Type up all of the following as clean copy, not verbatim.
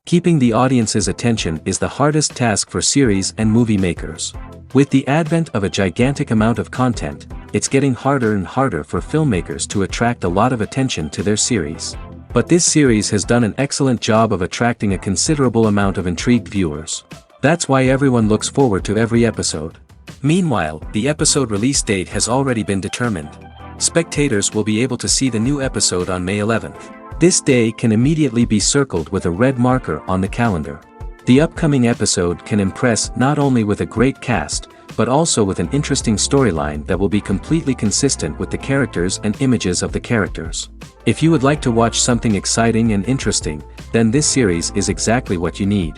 Keeping the audience's attention is the hardest task for series and movie makers. With the advent of a gigantic amount of content, it's getting harder and harder for filmmakers to attract a lot of attention to their series. But this series has done an excellent job of attracting a considerable amount of intrigued viewers. That's why everyone looks forward to every episode. Meanwhile, the episode release date has already been determined. Spectators will be able to see the new episode on May 11th. This day can immediately be circled with a red marker on the calendar. The upcoming episode can impress not only with a great cast, but also with an interesting storyline that will be completely consistent with the characters and images of the characters. If you would like to watch something exciting and interesting, then this series is exactly what you need.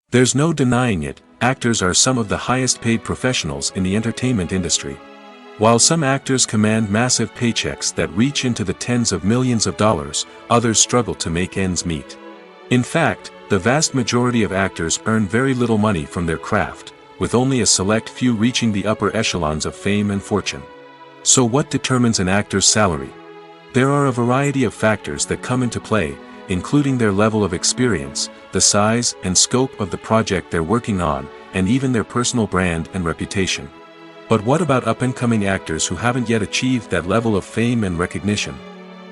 There's no denying it, actors are some of the highest paid professionals in the entertainment industry. While some actors command massive paychecks that reach into the tens of millions of dollars, others struggle to make ends meet. In fact, the vast majority of actors earn very little money from their craft, with only a select few reaching the upper echelons of fame and fortune. So what determines an actor's salary? There are a variety of factors that come into play, including their level of experience, the size and scope of the project they're working on, and even their personal brand and reputation. But what about up-and-coming actors who haven't yet achieved that level of fame and recognition?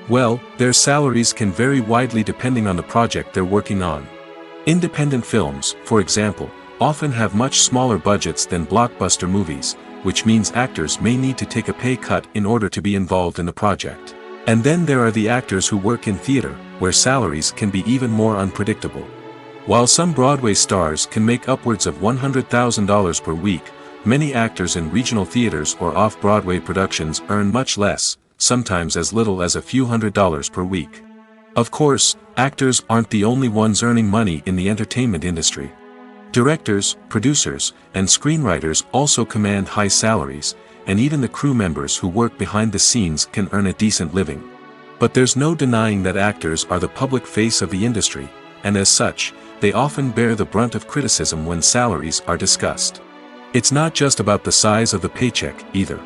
Well, their salaries can vary widely depending on the project they're working on. Independent films, for example, often have much smaller budgets than blockbuster movies, which means actors may need to take a pay cut in order to be involved in the project. And then there are the actors who work in theater, where salaries can be even more unpredictable. While some Broadway stars can make upwards of $100,000 per week, many actors in regional theaters or off-Broadway productions earn much less, sometimes as little as a few $100s per week. Of course, actors aren't the only ones earning money in the entertainment industry. Directors, producers, and screenwriters also command high salaries, and even the crew members who work behind the scenes can earn a decent living. But there's no denying that actors are the public face of the industry, and as such, they often bear the brunt of criticism when salaries are discussed. It's not just about the size of the paycheck, either.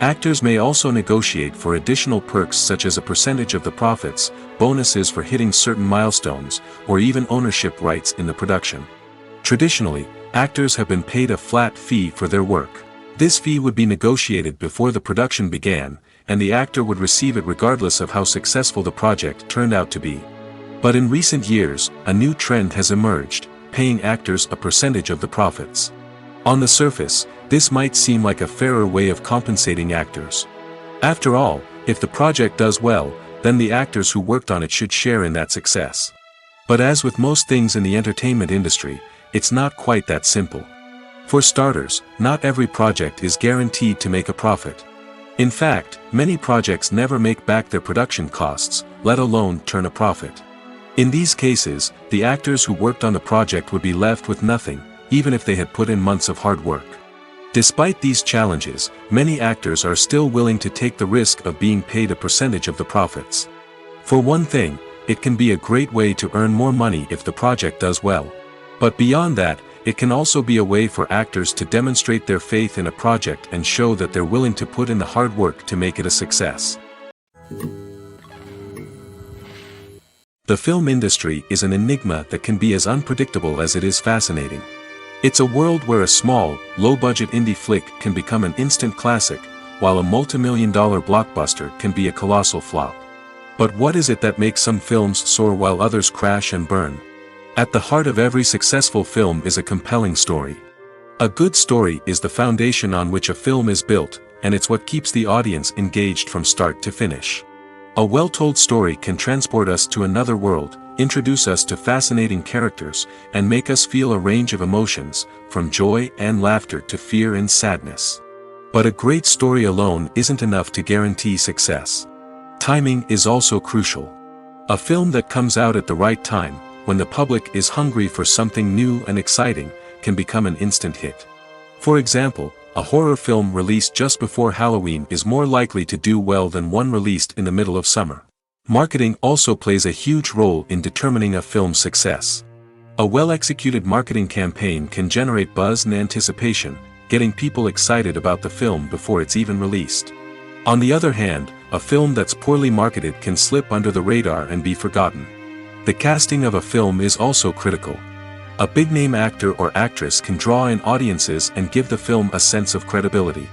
Actors may also negotiate for additional perks such as a percentage of the profits, bonuses for hitting certain milestones, or even ownership rights in the production. Traditionally, actors have been paid a flat fee for their work. This fee would be negotiated before the production began, and the actor would receive it regardless of how successful the project turned out to be. But in recent years, a new trend has emerged, paying actors a percentage of the profits. On the surface, this might seem like a fairer way of compensating actors. After all, if the project does well, then the actors who worked on it should share in that success. But as with most things in the entertainment industry, it's not quite that simple. For starters, not every project is guaranteed to make a profit. In fact, many projects never make back their production costs, let alone turn a profit. In these cases, the actors who worked on the project would be left with nothing, even if they had put in months of hard work. Despite these challenges, many actors are still willing to take the risk of being paid a percentage of the profits. For one thing, it can be a great way to earn more money if the project does well. But beyond that, it can also be a way for actors to demonstrate their faith in a project and show that they're willing to put in the hard work to make it a success. The film industry is an enigma that can be as unpredictable as it is fascinating. It's a world where a small, low-budget indie flick can become an instant classic, while a multi-million-dollar blockbuster can be a colossal flop. But what is it that makes some films soar while others crash and burn? At the heart of every successful film is a compelling story. A good story is the foundation on which a film is built, and it's what keeps the audience engaged from start to finish. A well-told story can transport us to another world, introduce us to fascinating characters, and make us feel a range of emotions, from joy and laughter to fear and sadness. But a great story alone isn't enough to guarantee success. Timing is also crucial. A film that comes out at the right time, when the public is hungry for something new and exciting, can become an instant hit. For example, a horror film released just before Halloween is more likely to do well than one released in the middle of summer. Marketing also plays a huge role in determining a film's success. A well-executed marketing campaign can generate buzz and anticipation, getting people excited about the film before it's even released. On the other hand, a film that's poorly marketed can slip under the radar and be forgotten. The casting of a film is also critical. A big-name actor or actress can draw in audiences and give the film a sense of credibility.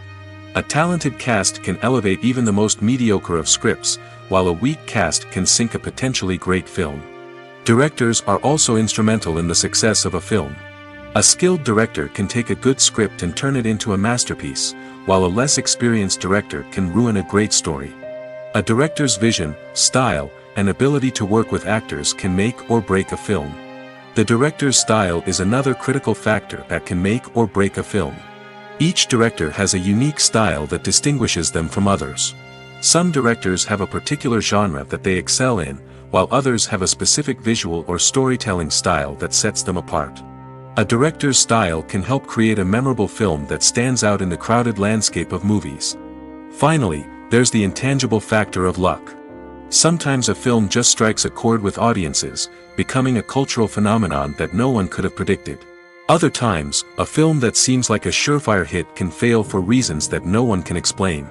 A talented cast can elevate even the most mediocre of scripts, while a weak cast can sink a potentially great film. Directors are also instrumental in the success of a film. A skilled director can take a good script and turn it into a masterpiece, while a less experienced director can ruin a great story. A director's vision, style, and ability to work with actors can make or break a film. The director's style is another critical factor that can make or break a film. Each director has a unique style that distinguishes them from others. Some directors have a particular genre that they excel in, while others have a specific visual or storytelling style that sets them apart. A director's style can help create a memorable film that stands out in the crowded landscape of movies. Finally, there's the intangible factor of luck. Sometimes a film just strikes a chord with audiences, becoming a cultural phenomenon that no one could have predicted. Other times, a film that seems like a surefire hit can fail for reasons that no one can explain.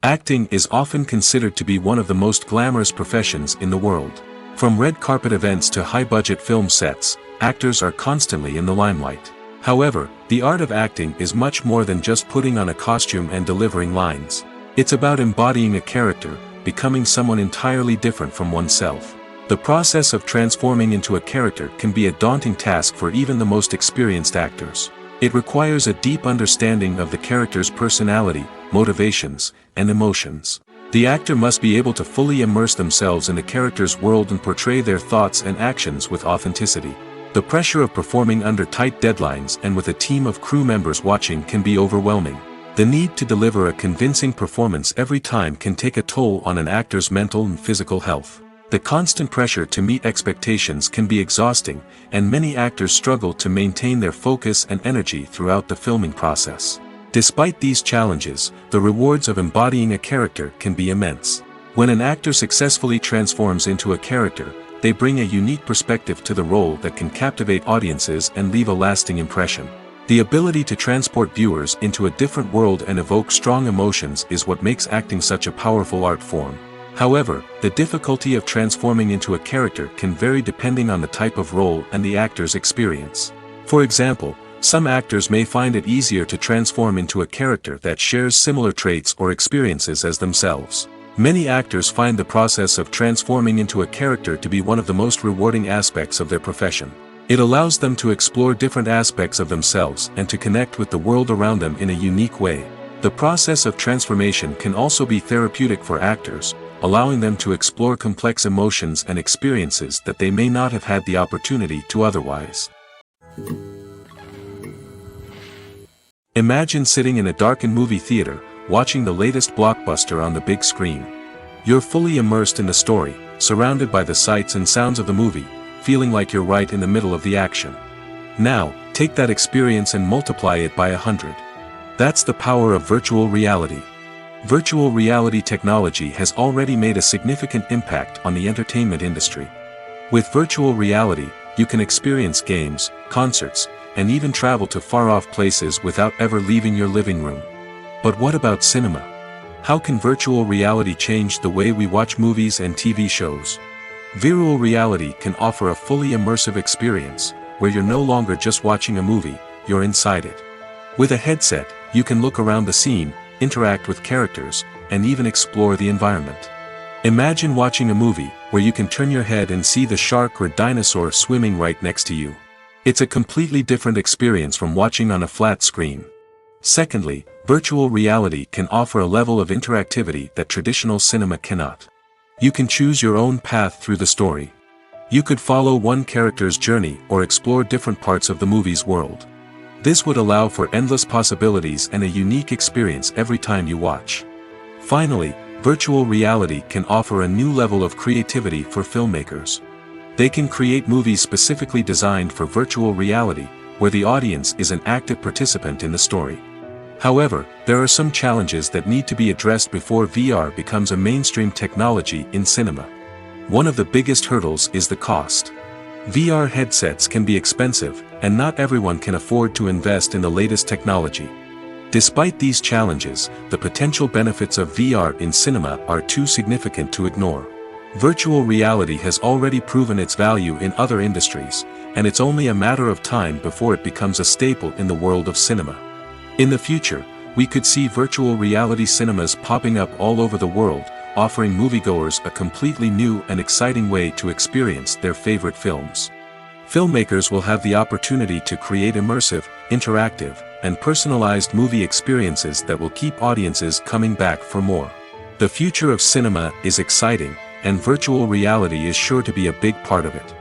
Acting is often considered to be one of the most glamorous professions in the world. From red carpet events to high-budget film sets, actors are constantly in the limelight. However, the art of acting is much more than just putting on a costume and delivering lines. It's about embodying a character, becoming someone entirely different from oneself. The process of transforming into a character can be a daunting task for even the most experienced actors. It requires a deep understanding of the character's personality, motivations, and emotions. The actor must be able to fully immerse themselves in the character's world and portray their thoughts and actions with authenticity. The pressure of performing under tight deadlines and with a team of crew members watching can be overwhelming. The need to deliver a convincing performance every time can take a toll on an actor's mental and physical health. The constant pressure to meet expectations can be exhausting, and many actors struggle to maintain their focus and energy throughout the filming process. Despite these challenges, the rewards of embodying a character can be immense. When an actor successfully transforms into a character, they bring a unique perspective to the role that can captivate audiences and leave a lasting impression. The ability to transport viewers into a different world and evoke strong emotions is what makes acting such a powerful art form. However, the difficulty of transforming into a character can vary depending on the type of role and the actor's experience. For example, some actors may find it easier to transform into a character that shares similar traits or experiences as themselves. Many actors find the process of transforming into a character to be one of the most rewarding aspects of their profession. It allows them to explore different aspects of themselves and to connect with the world around them in a unique way. The process of transformation can also be therapeutic for actors, allowing them to explore complex emotions and experiences that they may not have had the opportunity to otherwise. Imagine sitting in a darkened movie theater, watching the latest blockbuster on the big screen. You're fully immersed in the story, surrounded by the sights and sounds of the movie, feeling like you're right in the middle of the action. Now, take that experience and multiply it by 100. That's the power of virtual reality. Virtual reality technology has already made a significant impact on the entertainment industry. With virtual reality, you can experience games, concerts, and even travel to far-off places without ever leaving your living room. But what about cinema? How can virtual reality change the way we watch movies and TV shows? Virtual reality can offer a fully immersive experience, where you're no longer just watching a movie, you're inside it. With a headset, you can look around the scene, interact with characters, and even explore the environment. Imagine watching a movie, where you can turn your head and see the shark or dinosaur swimming right next to you. It's a completely different experience from watching on a flat screen. Secondly, virtual reality can offer a level of interactivity that traditional cinema cannot. You can choose your own path through the story. You could follow one character's journey or explore different parts of the movie's world. This would allow for endless possibilities and a unique experience every time you watch. Finally, virtual reality can offer a new level of creativity for filmmakers. They can create movies specifically designed for virtual reality, where the audience is an active participant in the story. However, there are some challenges that need to be addressed before VR becomes a mainstream technology in cinema. One of the biggest hurdles is the cost. VR headsets can be expensive, and not everyone can afford to invest in the latest technology. Despite these challenges, the potential benefits of VR in cinema are too significant to ignore. Virtual reality has already proven its value in other industries, and it's only a matter of time before it becomes a staple in the world of cinema. In the future, we could see virtual reality cinemas popping up all over the world, offering moviegoers a completely new and exciting way to experience their favorite films. Filmmakers will have the opportunity to create immersive, interactive, and personalized movie experiences that will keep audiences coming back for more. The future of cinema is exciting, and virtual reality is sure to be a big part of it.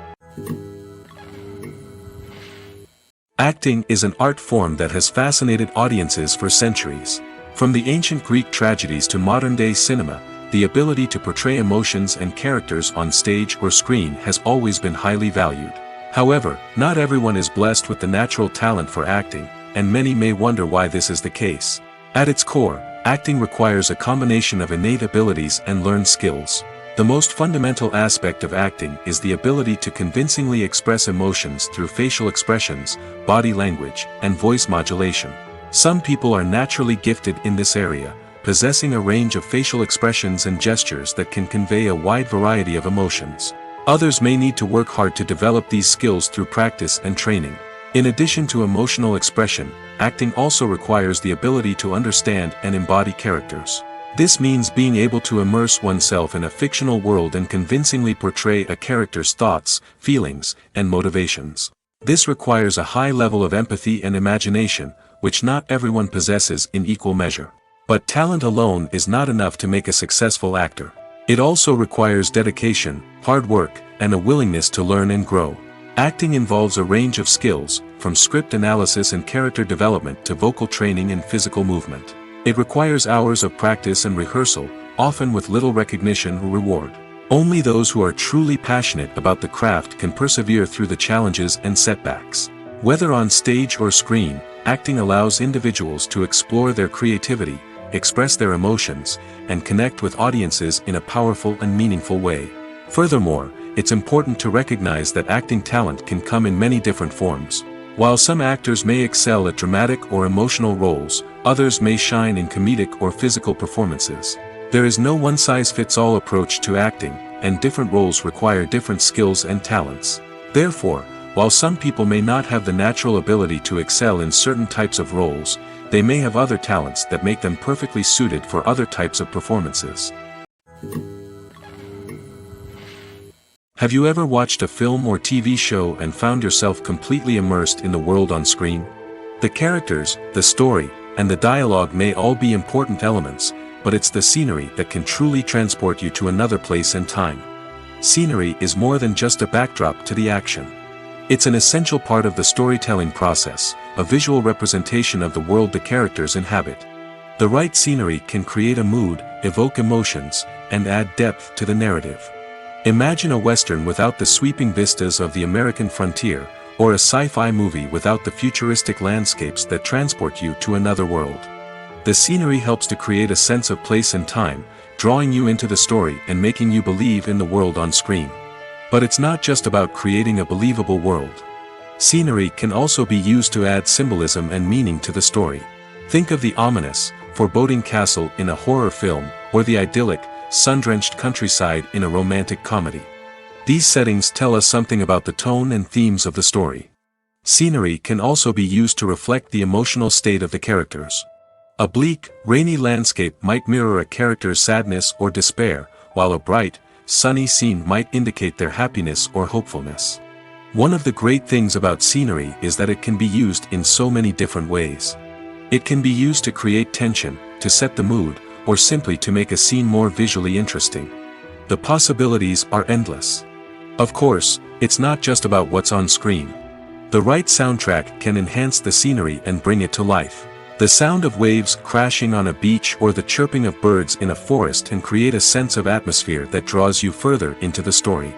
Acting is an art form that has fascinated audiences for centuries. From the ancient Greek tragedies to modern-day cinema, the ability to portray emotions and characters on stage or screen has always been highly valued. However, not everyone is blessed with the natural talent for acting, and many may wonder why this is the case. At its core, acting requires a combination of innate abilities and learned skills. The most fundamental aspect of acting is the ability to convincingly express emotions through facial expressions, body language, and voice modulation. Some people are naturally gifted in this area, possessing a range of facial expressions and gestures that can convey a wide variety of emotions. Others may need to work hard to develop these skills through practice and training. In addition to emotional expression, acting also requires the ability to understand and embody characters. This means being able to immerse oneself in a fictional world and convincingly portray a character's thoughts, feelings, and motivations. This requires a high level of empathy and imagination, which not everyone possesses in equal measure. But talent alone is not enough to make a successful actor. It also requires dedication, hard work, and a willingness to learn and grow. Acting involves a range of skills, from script analysis and character development to vocal training and physical movement. It requires hours of practice and rehearsal, often with little recognition or reward. Only those who are truly passionate about the craft can persevere through the challenges and setbacks. Whether on stage or screen, acting allows individuals to explore their creativity, express their emotions, and connect with audiences in a powerful and meaningful way. Furthermore, it's important to recognize that acting talent can come in many different forms. While some actors may excel at dramatic or emotional roles, others may shine in comedic or physical performances. There is no one-size-fits-all approach to acting, and different roles require different skills and talents. Therefore, while some people may not have the natural ability to excel in certain types of roles, they may have other talents that make them perfectly suited for other types of performances. Have you ever watched a film or TV show and found yourself completely immersed in the world on screen? The characters, the story, and the dialogue may all be important elements, but it's the scenery that can truly transport you to another place and time. Scenery is more than just a backdrop to the action. It's an essential part of the storytelling process, a visual representation of the world the characters inhabit. The right scenery can create a mood, evoke emotions, and add depth to the narrative. Imagine a Western without the sweeping vistas of the American frontier, or a sci-fi movie without the futuristic landscapes that transport you to another world. The scenery helps to create a sense of place and time, drawing you into the story and making you believe in the world on screen. But it's not just about creating a believable world. Scenery can also be used to add symbolism and meaning to the story. Think of the ominous, foreboding castle in a horror film, or the idyllic, sun-drenched countryside in a romantic comedy. These settings tell us something about the tone and themes of the story. Scenery can also be used to reflect the emotional state of the characters. A bleak, rainy landscape might mirror a character's sadness or despair, while a bright, sunny scene might indicate their happiness or hopefulness. One of the great things about scenery is that it can be used in so many different ways. It can be used to create tension, to set the mood, or simply to make a scene more visually interesting. The possibilities are endless. Of course, it's not just about what's on screen. The right soundtrack can enhance the scenery and bring it to life. The sound of waves crashing on a beach or the chirping of birds in a forest can create a sense of atmosphere that draws you further into the story.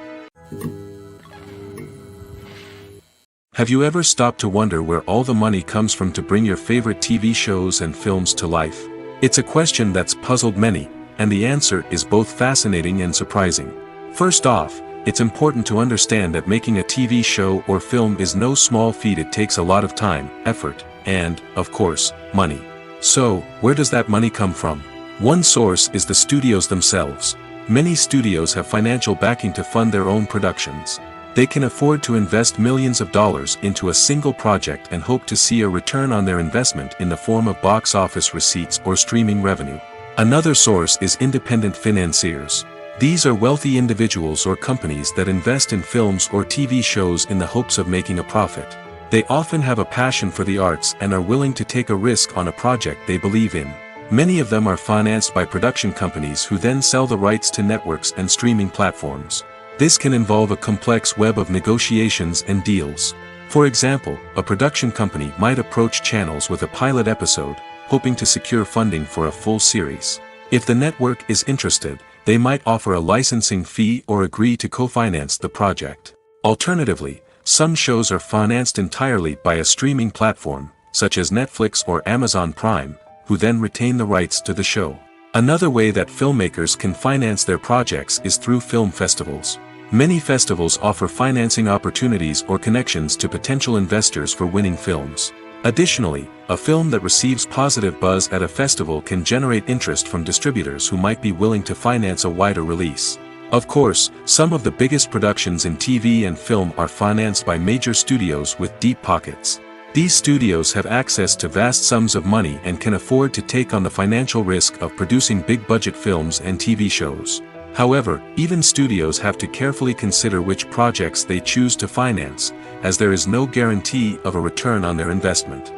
Have you ever stopped to wonder where all the money comes from to bring your favorite TV shows and films to life? It's a question that's puzzled many, and the answer is both fascinating and surprising. First off, it's important to understand that making a TV show or film is no small feat. It takes a lot of time, effort, and, of course, money. So, where does that money come from? One source is the studios themselves. Many studios have financial backing to fund their own productions. They can afford to invest millions of dollars into a single project and hope to see a return on their investment in the form of box office receipts or streaming revenue. Another source is independent financiers. These are wealthy individuals or companies that invest in films or TV shows in the hopes of making a profit. They often have a passion for the arts and are willing to take a risk on a project they believe in. Many of them are financed by production companies who then sell the rights to networks and streaming platforms. This can involve a complex web of negotiations and deals. For example, a production company might approach channels with a pilot episode, hoping to secure funding for a full series. If the network is interested, they might offer a licensing fee or agree to co-finance the project. Alternatively, some shows are financed entirely by a streaming platform, such as Netflix or Amazon Prime, who then retain the rights to the show. Another way that filmmakers can finance their projects is through film festivals. Many festivals offer financing opportunities or connections to potential investors for winning films. Additionally, a film that receives positive buzz at a festival can generate interest from distributors who might be willing to finance a wider release. Of course, some of the biggest productions in TV and film are financed by major studios with deep pockets. These studios have access to vast sums of money and can afford to take on the financial risk of producing big-budget films and TV shows. However, even studios have to carefully consider which projects they choose to finance, as there is no guarantee of a return on their investment.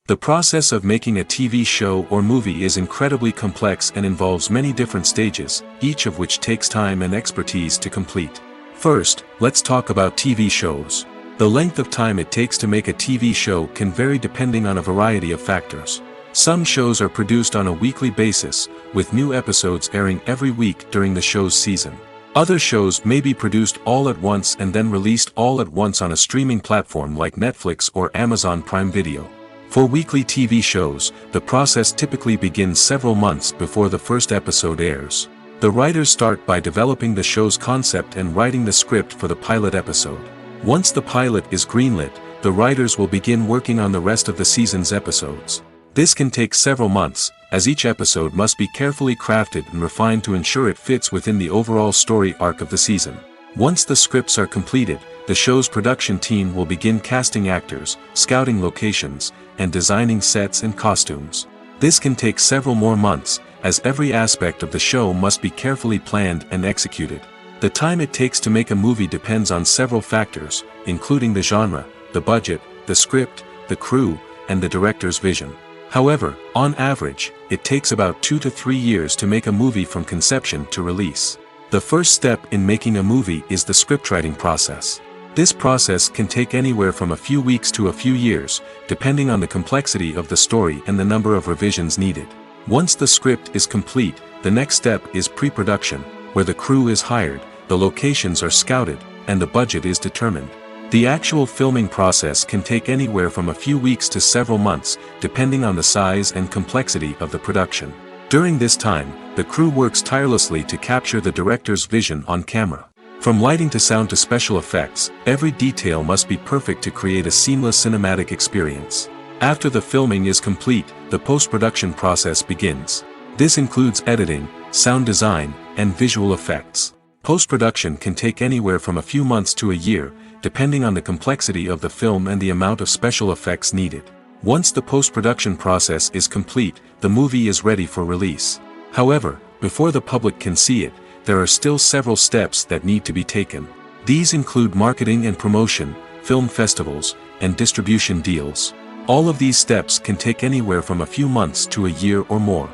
The process of making a TV show or movie is incredibly complex and involves many different stages, each of which takes time and expertise to complete. First, let's talk about TV shows. The length of time it takes to make a TV show can vary depending on a variety of factors. Some shows are produced on a weekly basis, with new episodes airing every week during the show's season. Other shows may be produced all at once and then released all at once on a streaming platform like Netflix or Amazon Prime Video. For weekly TV shows, the process typically begins several months before the first episode airs. The writers start by developing the show's concept and writing the script for the pilot episode. Once the pilot is greenlit, the writers will begin working on the rest of the season's episodes. This can take several months, as each episode must be carefully crafted and refined to ensure it fits within the overall story arc of the season. Once the scripts are completed, the show's production team will begin casting actors, scouting locations, and designing sets and costumes. This can take several more months, as every aspect of the show must be carefully planned and executed. The time it takes to make a movie depends on several factors, including the genre, the budget, the script, the crew, and the director's vision. However, on average, it takes about 2 to 3 years to make a movie from conception to release. The first step in making a movie is the scriptwriting process. This process can take anywhere from a few weeks to a few years, depending on the complexity of the story and the number of revisions needed. Once the script is complete, the next step is pre-production, where the crew is hired, the locations are scouted, and the budget is determined. The actual filming process can take anywhere from a few weeks to several months, depending on the size and complexity of the production. During this time, the crew works tirelessly to capture the director's vision on camera. From lighting to sound to special effects, every detail must be perfect to create a seamless cinematic experience. After the filming is complete, the post-production process begins. This includes editing, sound design, and visual effects. Post-production can take anywhere from a few months to a year, depending on the complexity of the film and the amount of special effects needed. Once the post-production process is complete, the movie is ready for release. However, before the public can see it, there are still several steps that need to be taken. These include marketing and promotion, film festivals, and distribution deals. All of these steps can take anywhere from a few months to a year or more.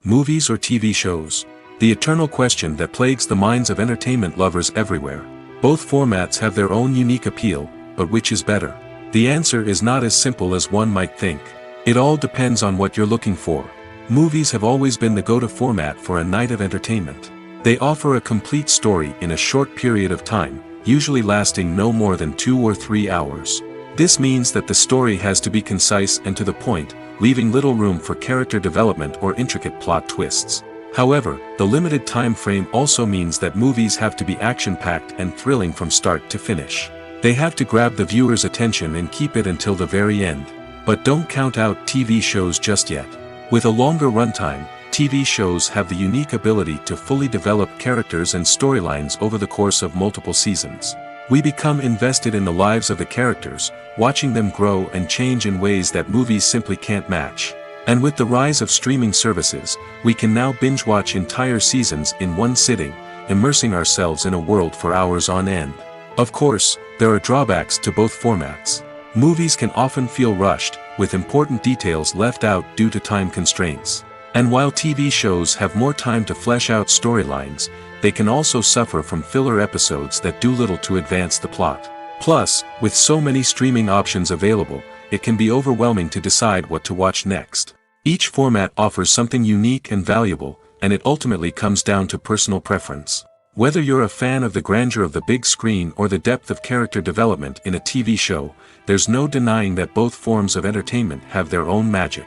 Movies or TV shows? The eternal question that plagues the minds of entertainment lovers everywhere. Both formats have their own unique appeal, but which is better? The answer is not as simple as one might think. It all depends on what you're looking for. Movies have always been the go-to format for a night of entertainment. They offer a complete story in a short period of time, usually lasting no more than 2 or 3 hours. This means that the story has to be concise and to the point, leaving little room for character development or intricate plot twists. However, the limited time frame also means that movies have to be action-packed and thrilling from start to finish. They have to grab the viewer's attention and keep it until the very end. But don't count out TV shows just yet. With a longer runtime, TV shows have the unique ability to fully develop characters and storylines over the course of multiple seasons. We become invested in the lives of the characters, watching them grow and change in ways that movies simply can't match. And with the rise of streaming services, we can now binge-watch entire seasons in one sitting, immersing ourselves in a world for hours on end. Of course, there are drawbacks to both formats. Movies can often feel rushed, with important details left out due to time constraints. And while TV shows have more time to flesh out storylines, they can also suffer from filler episodes that do little to advance the plot. Plus, with so many streaming options available, it can be overwhelming to decide what to watch next. Each format offers something unique and valuable, and it ultimately comes down to personal preference. Whether you're a fan of the grandeur of the big screen or the depth of character development in a TV show, there's no denying that both forms of entertainment have their own magic.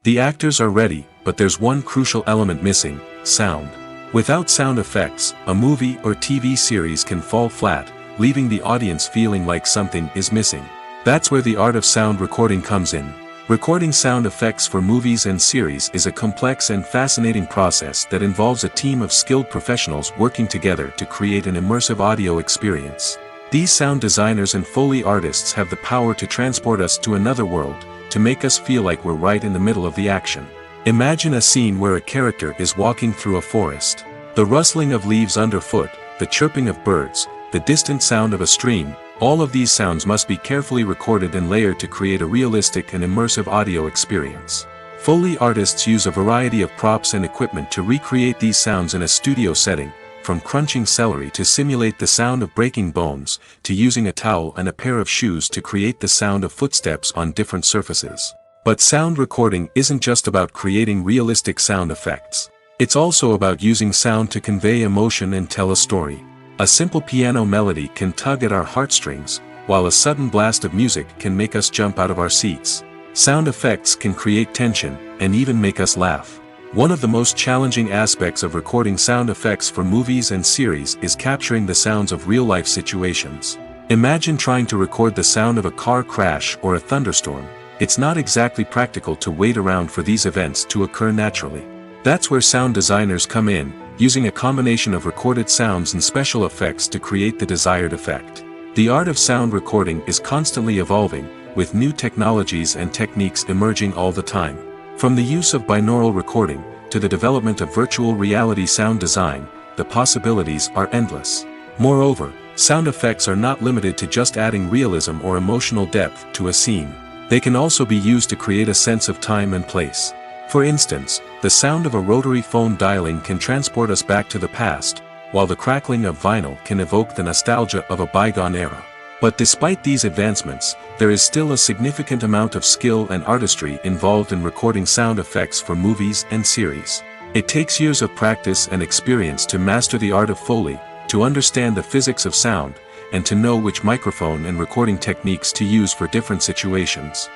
The actors are ready, but there's one crucial element missing: sound. Without sound effects, a movie or TV series can fall flat, leaving the audience feeling like something is missing. That's where the art of sound recording comes in. Recording sound effects for movies and series is a complex and fascinating process that involves a team of skilled professionals working together to create an immersive audio experience. These sound designers and Foley artists have the power to transport us to another world, to make us feel like we're right in the middle of the action. Imagine a scene where a character is walking through a forest. The rustling of leaves underfoot, the chirping of birds, the distant sound of a stream, all of these sounds must be carefully recorded and layered to create a realistic and immersive audio experience. Foley artists use a variety of props and equipment to recreate these sounds in a studio setting, from crunching celery to simulate the sound of breaking bones, to using a towel and a pair of shoes to create the sound of footsteps on different surfaces. But sound recording isn't just about creating realistic sound effects. It's also about using sound to convey emotion and tell a story. A simple piano melody can tug at our heartstrings, while a sudden blast of music can make us jump out of our seats. Sound effects can create tension, and even make us laugh. One of the most challenging aspects of recording sound effects for movies and series is capturing the sounds of real-life situations. Imagine trying to record the sound of a car crash or a thunderstorm. It's not exactly practical to wait around for these events to occur naturally. That's where sound designers come in, using a combination of recorded sounds and special effects to create the desired effect. The art of sound recording is constantly evolving, with new technologies and techniques emerging all the time. From the use of binaural recording, to the development of virtual reality sound design, the possibilities are endless. Moreover, sound effects are not limited to just adding realism or emotional depth to a scene. They can also be used to create a sense of time and place. For instance, the sound of a rotary phone dialing can transport us back to the past, while the crackling of vinyl can evoke the nostalgia of a bygone era. But despite these advancements, there is still a significant amount of skill and artistry involved in recording sound effects for movies and series. It takes years of practice and experience to master the art of Foley, to understand the physics of sound, and to know which microphone and recording techniques to use for different situations.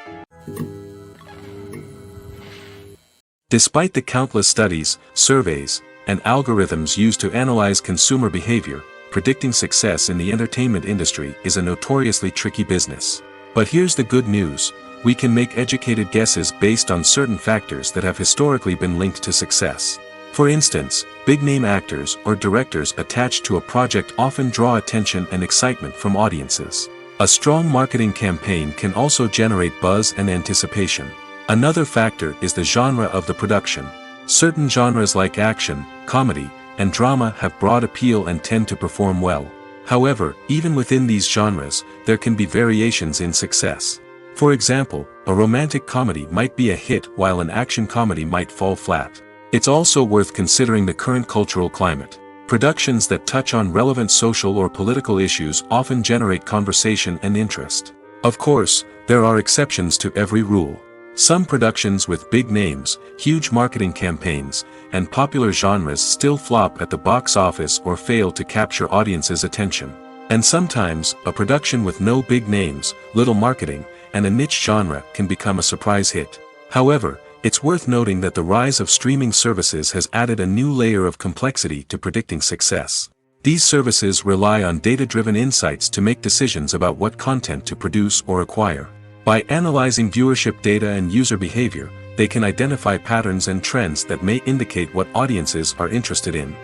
Despite the countless studies, surveys, and algorithms used to analyze consumer behavior, predicting success in the entertainment industry is a notoriously tricky business. But here's the good news: we can make educated guesses based on certain factors that have historically been linked to success. For instance, big-name actors or directors attached to a project often draw attention and excitement from audiences. A strong marketing campaign can also generate buzz and anticipation. Another factor is the genre of the production. Certain genres like action, comedy, and drama have broad appeal and tend to perform well. However, even within these genres, there can be variations in success. For example, a romantic comedy might be a hit while an action comedy might fall flat. It's also worth considering the current cultural climate. Productions that touch on relevant social or political issues often generate conversation and interest. Of course, there are exceptions to every rule. Some productions with big names, huge marketing campaigns, and popular genres still flop at the box office or fail to capture audiences' attention. And sometimes, a production with no big names, little marketing, and a niche genre can become a surprise hit. However, it's worth noting that the rise of streaming services has added a new layer of complexity to predicting success. These services rely on data-driven insights to make decisions about what content to produce or acquire. By analyzing viewership data and user behavior, they can identify patterns and trends that may indicate what audiences are interested in.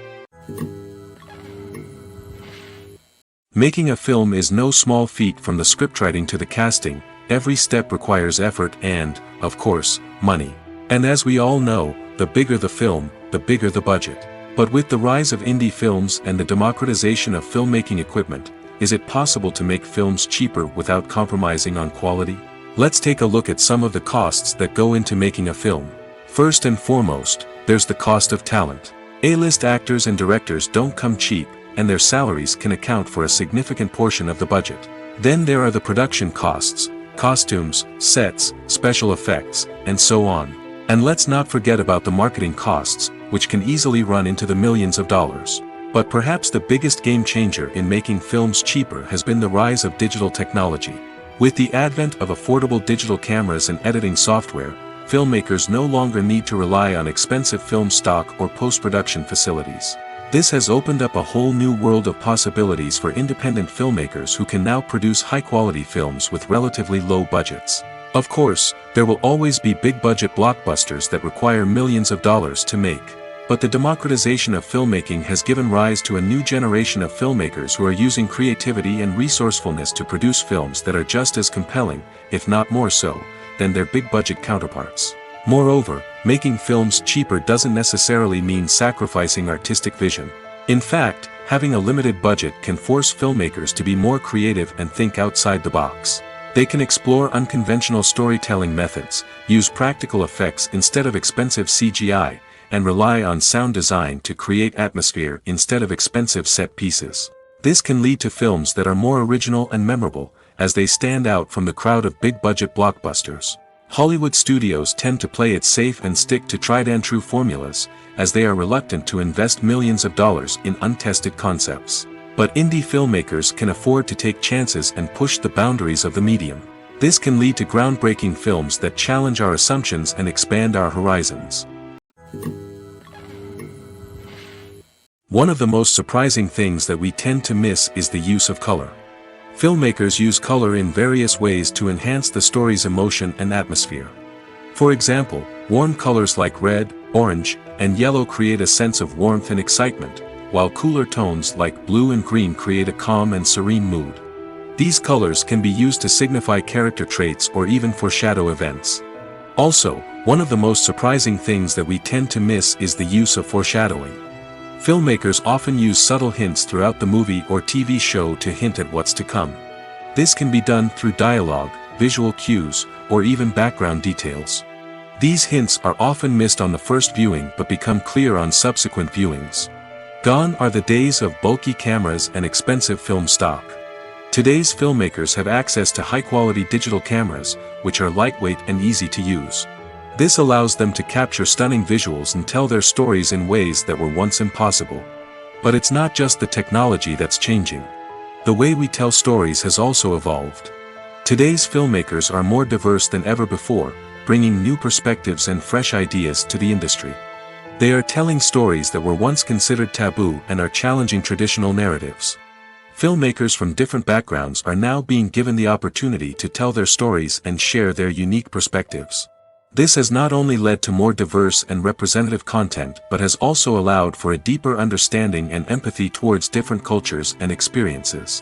Making a film is no small feat. From the scriptwriting to the casting, every step requires effort and, of course, money. And as we all know, the bigger the film, the bigger the budget. But with the rise of indie films and the democratization of filmmaking equipment, is it possible to make films cheaper without compromising on quality? Let's take a look at some of the costs that go into making a film. First and foremost, there's the cost of talent. A-list actors and directors don't come cheap, and their salaries can account for a significant portion of the budget. Then there are the production costs, costumes, sets, special effects, and so on. And let's not forget about the marketing costs, which can easily run into the millions of dollars. But perhaps the biggest game changer in making films cheaper has been the rise of digital technology. With the advent of affordable digital cameras and editing software, filmmakers no longer need to rely on expensive film stock or post-production facilities. This has opened up a whole new world of possibilities for independent filmmakers who can now produce high-quality films with relatively low budgets. Of course, there will always be big-budget blockbusters that require millions of dollars to make. But the democratization of filmmaking has given rise to a new generation of filmmakers who are using creativity and resourcefulness to produce films that are just as compelling, if not more so, than their big-budget counterparts. Moreover, making films cheaper doesn't necessarily mean sacrificing artistic vision. In fact, having a limited budget can force filmmakers to be more creative and think outside the box. They can explore unconventional storytelling methods, use practical effects instead of expensive CGI, and rely on sound design to create atmosphere instead of expensive set pieces. This can lead to films that are more original and memorable, as they stand out from the crowd of big-budget blockbusters. Hollywood studios tend to play it safe and stick to tried-and-true formulas, as they are reluctant to invest millions of dollars in untested concepts. But indie filmmakers can afford to take chances and push the boundaries of the medium. This can lead to groundbreaking films that challenge our assumptions and expand our horizons. One of the most surprising things that we tend to miss is the use of color. Filmmakers use color in various ways to enhance the story's emotion and atmosphere. For example, warm colors like red, orange, and yellow create a sense of warmth and excitement, while cooler tones like blue and green create a calm and serene mood. These colors can be used to signify character traits or even foreshadow events. Also, one of the most surprising things that we tend to miss is the use of foreshadowing. Filmmakers often use subtle hints throughout the movie or TV show to hint at what's to come. This can be done through dialogue, visual cues, or even background details. These hints are often missed on the first viewing but become clear on subsequent viewings. Gone are the days of bulky cameras and expensive film stock. Today's filmmakers have access to high-quality digital cameras, which are lightweight and easy to use. This allows them to capture stunning visuals and tell their stories in ways that were once impossible. But it's not just the technology that's changing. The way we tell stories has also evolved. Today's filmmakers are more diverse than ever before, bringing new perspectives and fresh ideas to the industry. They are telling stories that were once considered taboo and are challenging traditional narratives. Filmmakers from different backgrounds are now being given the opportunity to tell their stories and share their unique perspectives. This has not only led to more diverse and representative content but has also allowed for a deeper understanding and empathy towards different cultures and experiences.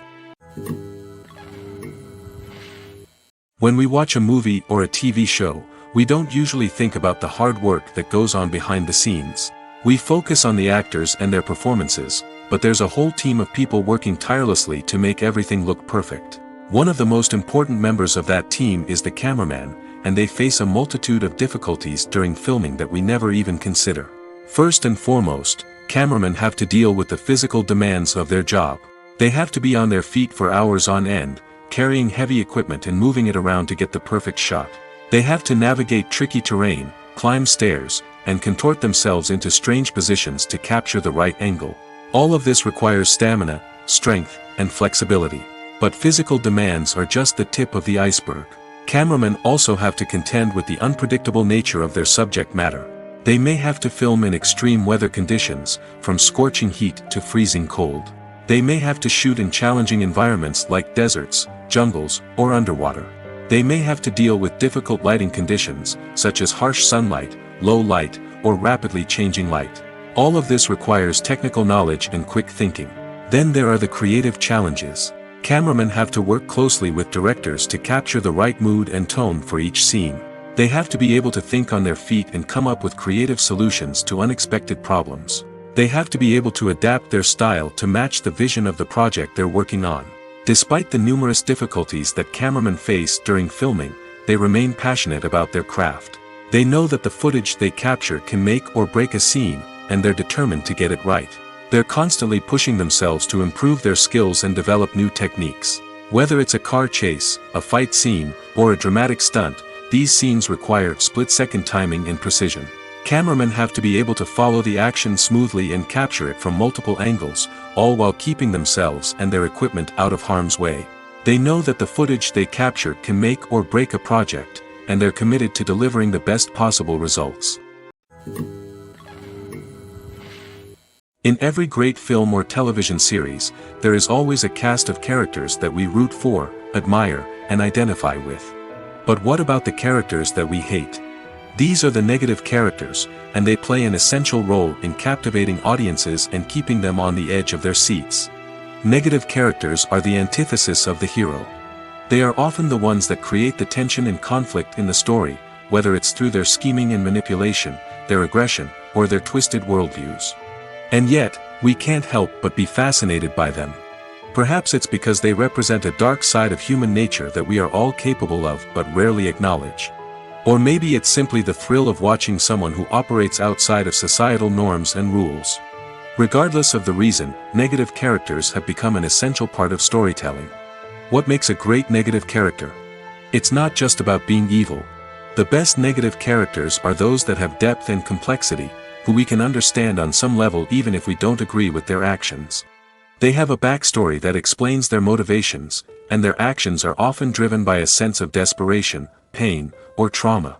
When we watch a movie or a TV show, we don't usually think about the hard work that goes on behind the scenes. We focus on the actors and their performances, but there's a whole team of people working tirelessly to make everything look perfect. One of the most important members of that team is the cameraman, and they face a multitude of difficulties during filming that we never even consider. First and foremost, cameramen have to deal with the physical demands of their job. They have to be on their feet for hours on end, carrying heavy equipment and moving it around to get the perfect shot. They have to navigate tricky terrain, climb stairs, and contort themselves into strange positions to capture the right angle. All of this requires stamina, strength, and flexibility. But physical demands are just the tip of the iceberg. Cameramen also have to contend with the unpredictable nature of their subject matter. They may have to film in extreme weather conditions, from scorching heat to freezing cold. They may have to shoot in challenging environments like deserts, jungles, or underwater. They may have to deal with difficult lighting conditions, such as harsh sunlight, low light, or rapidly changing light. All of this requires technical knowledge and quick thinking. Then there are the creative challenges. Cameramen have to work closely with directors to capture the right mood and tone for each scene. They have to be able to think on their feet and come up with creative solutions to unexpected problems. They have to be able to adapt their style to match the vision of the project they're working on. Despite the numerous difficulties that cameramen face during filming, they remain passionate about their craft. They know that the footage they capture can make or break a scene, and they're determined to get it right. They're constantly pushing themselves to improve their skills and develop new techniques. Whether it's a car chase, a fight scene, or a dramatic stunt, these scenes require split-second timing and precision. Cameramen have to be able to follow the action smoothly and capture it from multiple angles, all while keeping themselves and their equipment out of harm's way. They know that the footage they capture can make or break a project, and they're committed to delivering the best possible results. In every great film or television series, there is always a cast of characters that we root for, admire, and identify with. But what about the characters that we hate? These are the negative characters, and they play an essential role in captivating audiences and keeping them on the edge of their seats. Negative characters are the antithesis of the hero. They are often the ones that create the tension and conflict in the story, whether it's through their scheming and manipulation, their aggression, or their twisted worldviews. And yet, we can't help but be fascinated by them. Perhaps it's because they represent a dark side of human nature that we are all capable of but rarely acknowledge. Or maybe it's simply the thrill of watching someone who operates outside of societal norms and rules. Regardless of the reason, negative characters have become an essential part of storytelling. What makes a great negative character? It's not just about being evil. The best negative characters are those that have depth and complexity, who we can understand on some level even if we don't agree with their actions. They have a backstory that explains their motivations, and their actions are often driven by a sense of desperation, pain, or trauma.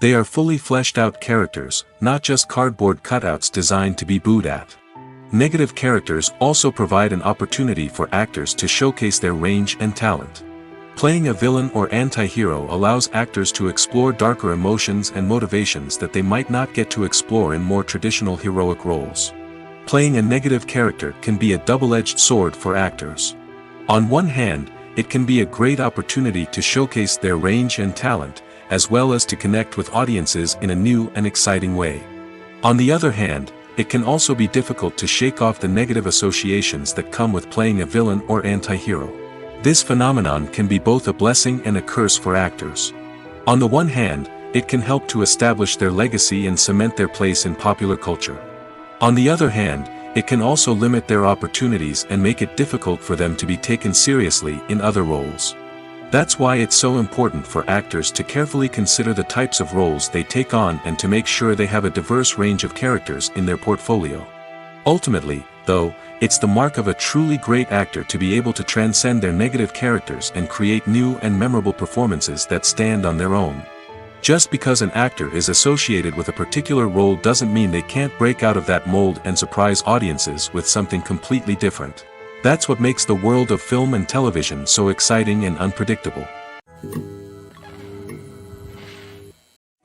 They are fully fleshed out characters, not just cardboard cutouts designed to be booed at. Negative characters also provide an opportunity for actors to showcase their range and talent. Playing a villain or anti-hero allows actors to explore darker emotions and motivations that they might not get to explore in more traditional heroic roles. Playing a negative character can be a double-edged sword for actors. On one hand, it can be a great opportunity to showcase their range and talent, as well as to connect with audiences in a new and exciting way. On the other hand, it can also be difficult to shake off the negative associations that come with playing a villain or anti-hero. This phenomenon can be both a blessing and a curse for actors. On the one hand, it can help to establish their legacy and cement their place in popular culture. On the other hand, it can also limit their opportunities and make it difficult for them to be taken seriously in other roles. That's why it's so important for actors to carefully consider the types of roles they take on and to make sure they have a diverse range of characters in their portfolio. Ultimately, though, it's the mark of a truly great actor to be able to transcend their negative characters and create new and memorable performances that stand on their own. Just because an actor is associated with a particular role doesn't mean they can't break out of that mold and surprise audiences with something completely different. That's what makes the world of film and television so exciting and unpredictable.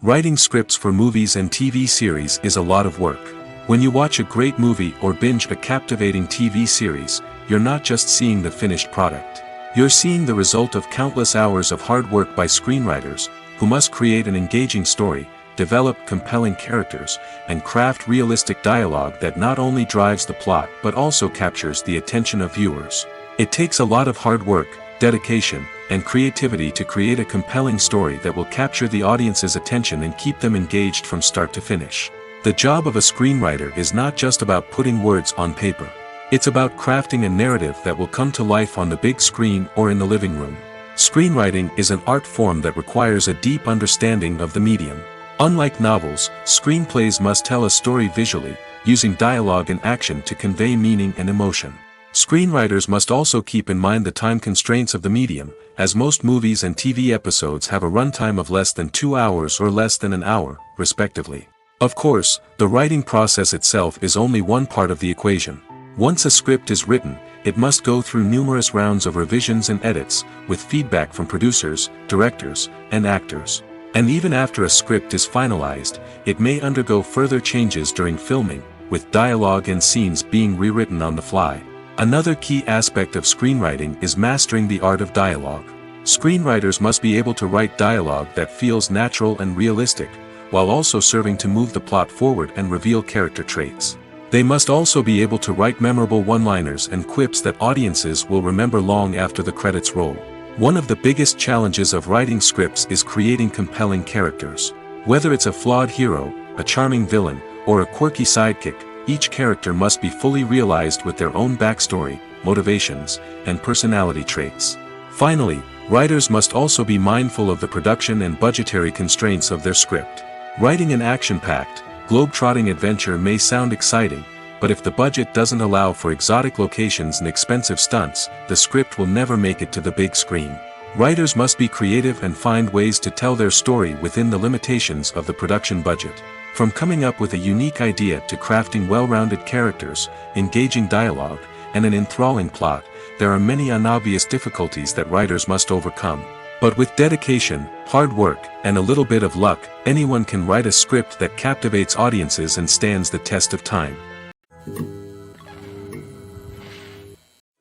Writing scripts for movies and TV series is a lot of work. When you watch a great movie or binge a captivating TV series, you're not just seeing the finished product. You're seeing the result of countless hours of hard work by screenwriters, who must create an engaging story, develop compelling characters, and craft realistic dialogue that not only drives the plot but also captures the attention of viewers. It takes a lot of hard work, dedication, and creativity to create a compelling story that will capture the audience's attention and keep them engaged from start to finish. The job of a screenwriter is not just about putting words on paper. It's about crafting a narrative that will come to life on the big screen or in the living room. Screenwriting is an art form that requires a deep understanding of the medium. Unlike novels, screenplays must tell a story visually, using dialogue and action to convey meaning and emotion. Screenwriters must also keep in mind the time constraints of the medium, as most movies and TV episodes have a runtime of less than 2 hours or less than an hour, respectively. Of course, the writing process itself is only one part of the equation. Once a script is written, it must go through numerous rounds of revisions and edits, with feedback from producers, directors, and actors. And even after a script is finalized, it may undergo further changes during filming, with dialogue and scenes being rewritten on the fly. Another key aspect of screenwriting is mastering the art of dialogue. Screenwriters must be able to write dialogue that feels natural and realistic, while also serving to move the plot forward and reveal character traits. They must also be able to write memorable one-liners and quips that audiences will remember long after the credits roll. One of the biggest challenges of writing scripts is creating compelling characters. Whether it's a flawed hero, a charming villain, or a quirky sidekick, each character must be fully realized with their own backstory, motivations, and personality traits. Finally, writers must also be mindful of the production and budgetary constraints of their script. Writing an action-packed, globe-trotting adventure may sound exciting, but if the budget doesn't allow for exotic locations and expensive stunts, the script will never make it to the big screen. Writers must be creative and find ways to tell their story within the limitations of the production budget. From coming up with a unique idea to crafting well-rounded characters, engaging dialogue, and an enthralling plot, there are many unobvious difficulties that writers must overcome. But with dedication, hard work, and a little bit of luck, anyone can write a script that captivates audiences and stands the test of time.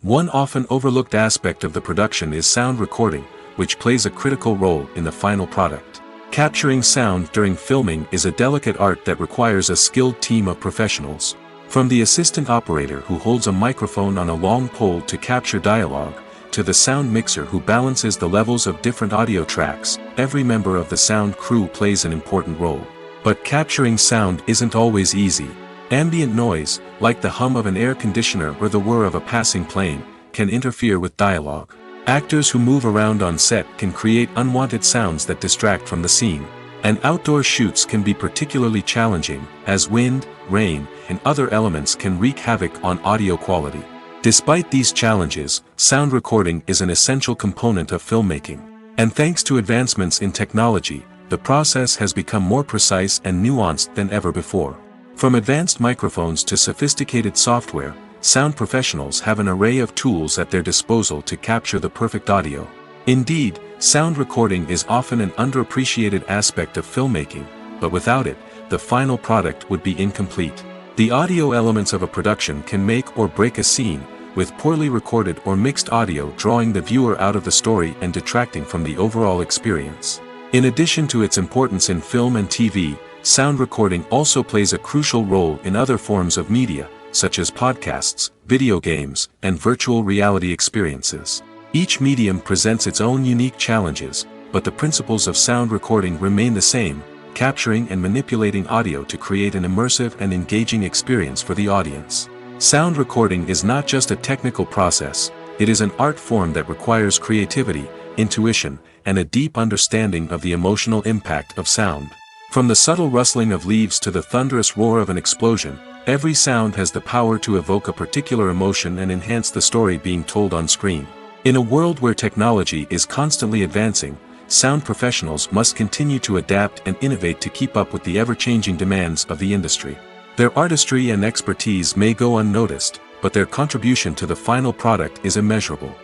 One often overlooked aspect of the production is sound recording, which plays a critical role in the final product. Capturing sound during filming is a delicate art that requires a skilled team of professionals. From the assistant operator who holds a microphone on a long pole to capture dialogue, to the sound mixer who balances the levels of different audio tracks, every member of the sound crew plays an important role. But capturing sound isn't always easy. Ambient noise, like the hum of an air conditioner or the whir of a passing plane, can interfere with dialogue. Actors who move around on set can create unwanted sounds that distract from the scene. And outdoor shoots can be particularly challenging, as wind, rain, and other elements can wreak havoc on audio quality. Despite these challenges, sound recording is an essential component of filmmaking. And thanks to advancements in technology, the process has become more precise and nuanced than ever before. From advanced microphones to sophisticated software, sound professionals have an array of tools at their disposal to capture the perfect audio. Indeed, sound recording is often an underappreciated aspect of filmmaking, but without it, the final product would be incomplete. The audio elements of a production can make or break a scene, with poorly recorded or mixed audio drawing the viewer out of the story and detracting from the overall experience. In addition to its importance in film and TV, sound recording also plays a crucial role in other forms of media, such as podcasts, video games, and virtual reality experiences. Each medium presents its own unique challenges, but the principles of sound recording remain the same, capturing and manipulating audio to create an immersive and engaging experience for the audience. Sound recording is not just a technical process, it is an art form that requires creativity, intuition, and a deep understanding of the emotional impact of sound. From the subtle rustling of leaves to the thunderous roar of an explosion, every sound has the power to evoke a particular emotion and enhance the story being told on screen. In a world where technology is constantly advancing, sound professionals must continue to adapt and innovate to keep up with the ever-changing demands of the industry. Their artistry and expertise may go unnoticed, but their contribution to the final product is immeasurable.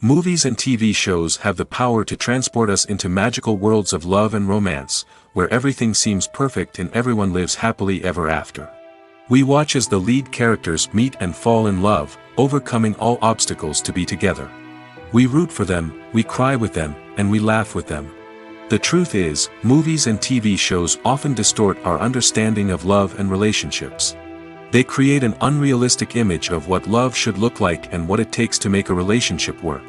Movies and TV shows have the power to transport us into magical worlds of love and romance, where everything seems perfect and everyone lives happily ever after. We watch as the lead characters meet and fall in love, overcoming all obstacles to be together. We root for them, we cry with them, and we laugh with them. The truth is, movies and TV shows often distort our understanding of love and relationships. They create an unrealistic image of what love should look like and what it takes to make a relationship work.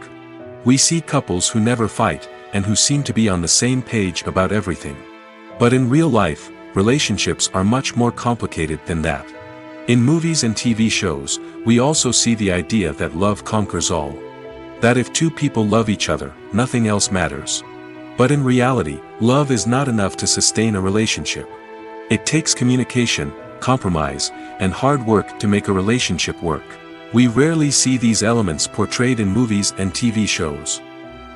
We see couples who never fight, and who seem to be on the same page about everything. But in real life, relationships are much more complicated than that. In movies and TV shows, we also see the idea that love conquers all. That if two people love each other, nothing else matters. But in reality, love is not enough to sustain a relationship. It takes communication, compromise, and hard work to make a relationship work. We rarely see these elements portrayed in movies and TV shows.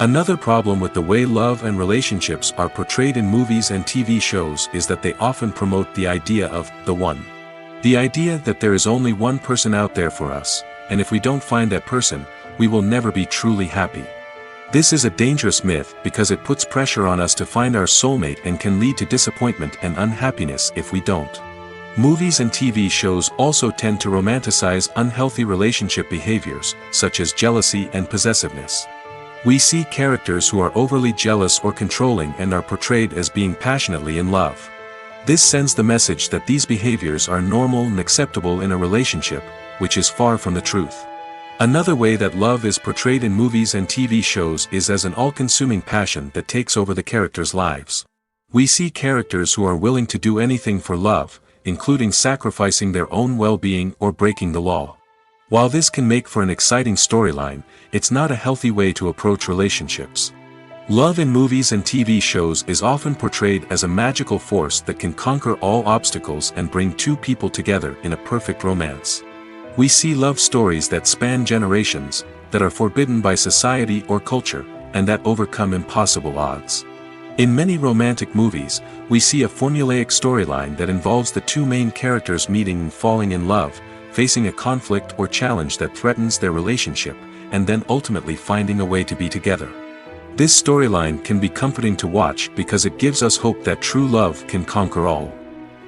Another problem with the way love and relationships are portrayed in movies and TV shows is that they often promote the idea of the one. The idea that there is only one person out there for us, and if we don't find that person, we will never be truly happy. This is a dangerous myth because it puts pressure on us to find our soulmate and can lead to disappointment and unhappiness if we don't. Movies and TV shows also tend to romanticize unhealthy relationship behaviors, such as jealousy and possessiveness. We see characters who are overly jealous or controlling and are portrayed as being passionately in love. This sends the message that these behaviors are normal and acceptable in a relationship, which is far from the truth. Another way that love is portrayed in movies and TV shows is as an all-consuming passion that takes over the characters' lives. We see characters who are willing to do anything for love, including sacrificing their own well-being or breaking the law. While this can make for an exciting storyline, it's not a healthy way to approach relationships. Love in movies and TV shows is often portrayed as a magical force that can conquer all obstacles and bring two people together in a perfect romance. We see love stories that span generations, that are forbidden by society or culture, and that overcome impossible odds. In many romantic movies, we see a formulaic storyline that involves the two main characters meeting and falling in love, facing a conflict or challenge that threatens their relationship, and then ultimately finding a way to be together. This storyline can be comforting to watch because it gives us hope that true love can conquer all.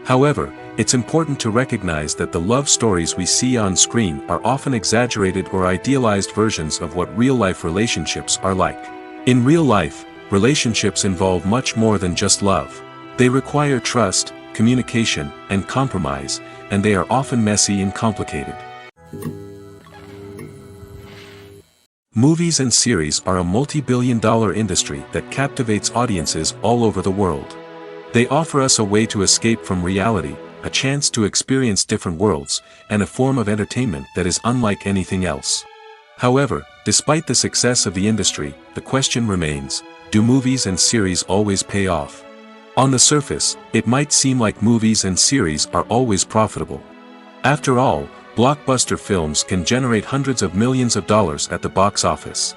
However, it's important to recognize that the love stories we see on screen are often exaggerated or idealized versions of what real-life relationships are like. In real life, relationships involve much more than just love. They require trust, communication, and compromise, and they are often messy and complicated. Movies and series are a multi-billion-dollar industry that captivates audiences all over the world. They offer us a way to escape from reality, a chance to experience different worlds, and a form of entertainment that is unlike anything else. However, despite the success of the industry, the question remains, do movies and series always pay off? On the surface, it might seem like movies and series are always profitable. After all, blockbuster films can generate hundreds of millions of dollars at the box office.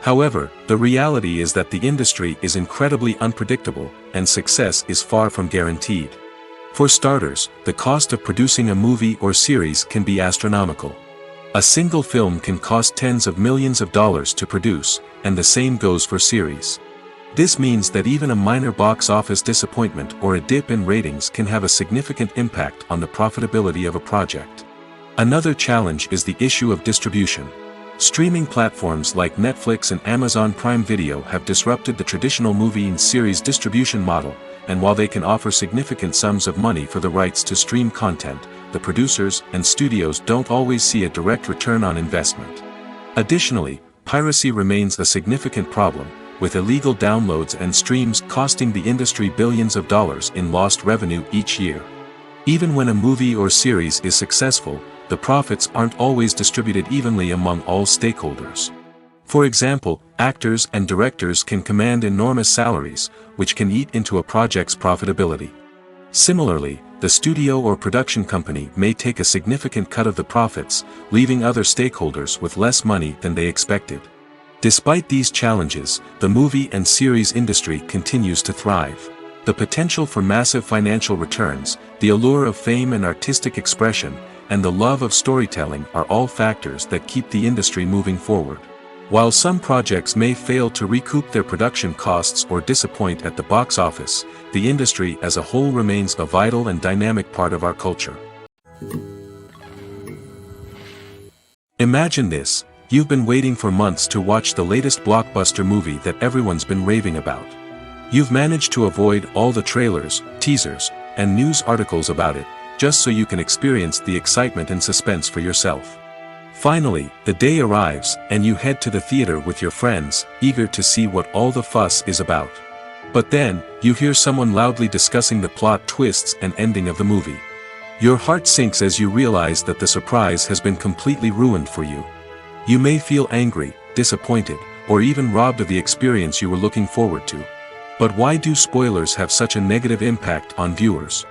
However, the reality is that the industry is incredibly unpredictable, and success is far from guaranteed. For starters, the cost of producing a movie or series can be astronomical. A single film can cost tens of millions of dollars to produce, and the same goes for series. This means that even a minor box office disappointment or a dip in ratings can have a significant impact on the profitability of a project. Another challenge is the issue of distribution. Streaming platforms like Netflix and Amazon Prime Video have disrupted the traditional movie and series distribution model, and while they can offer significant sums of money for the rights to stream content, the producers and studios don't always see a direct return on investment. Additionally, piracy remains a significant problem, with illegal downloads and streams costing the industry billions of dollars in lost revenue each year. Even when a movie or series is successful, the profits aren't always distributed evenly among all stakeholders. For example, actors and directors can command enormous salaries, which can eat into a project's profitability. Similarly, the studio or production company may take a significant cut of the profits, leaving other stakeholders with less money than they expected. Despite these challenges, the movie and series industry continues to thrive. The potential for massive financial returns, the allure of fame and artistic expression, and the love of storytelling are all factors that keep the industry moving forward. While some projects may fail to recoup their production costs or disappoint at the box office, the industry as a whole remains a vital and dynamic part of our culture. Imagine this: you've been waiting for months to watch the latest blockbuster movie that everyone's been raving about. You've managed to avoid all the trailers, teasers, and news articles about it, just so you can experience the excitement and suspense for yourself. Finally, the day arrives, and you head to the theater with your friends, eager to see what all the fuss is about. But then, you hear someone loudly discussing the plot twists and ending of the movie. Your heart sinks as you realize that the surprise has been completely ruined for you. You may feel angry, disappointed, or even robbed of the experience you were looking forward to. But why do spoilers have such a negative impact on viewers?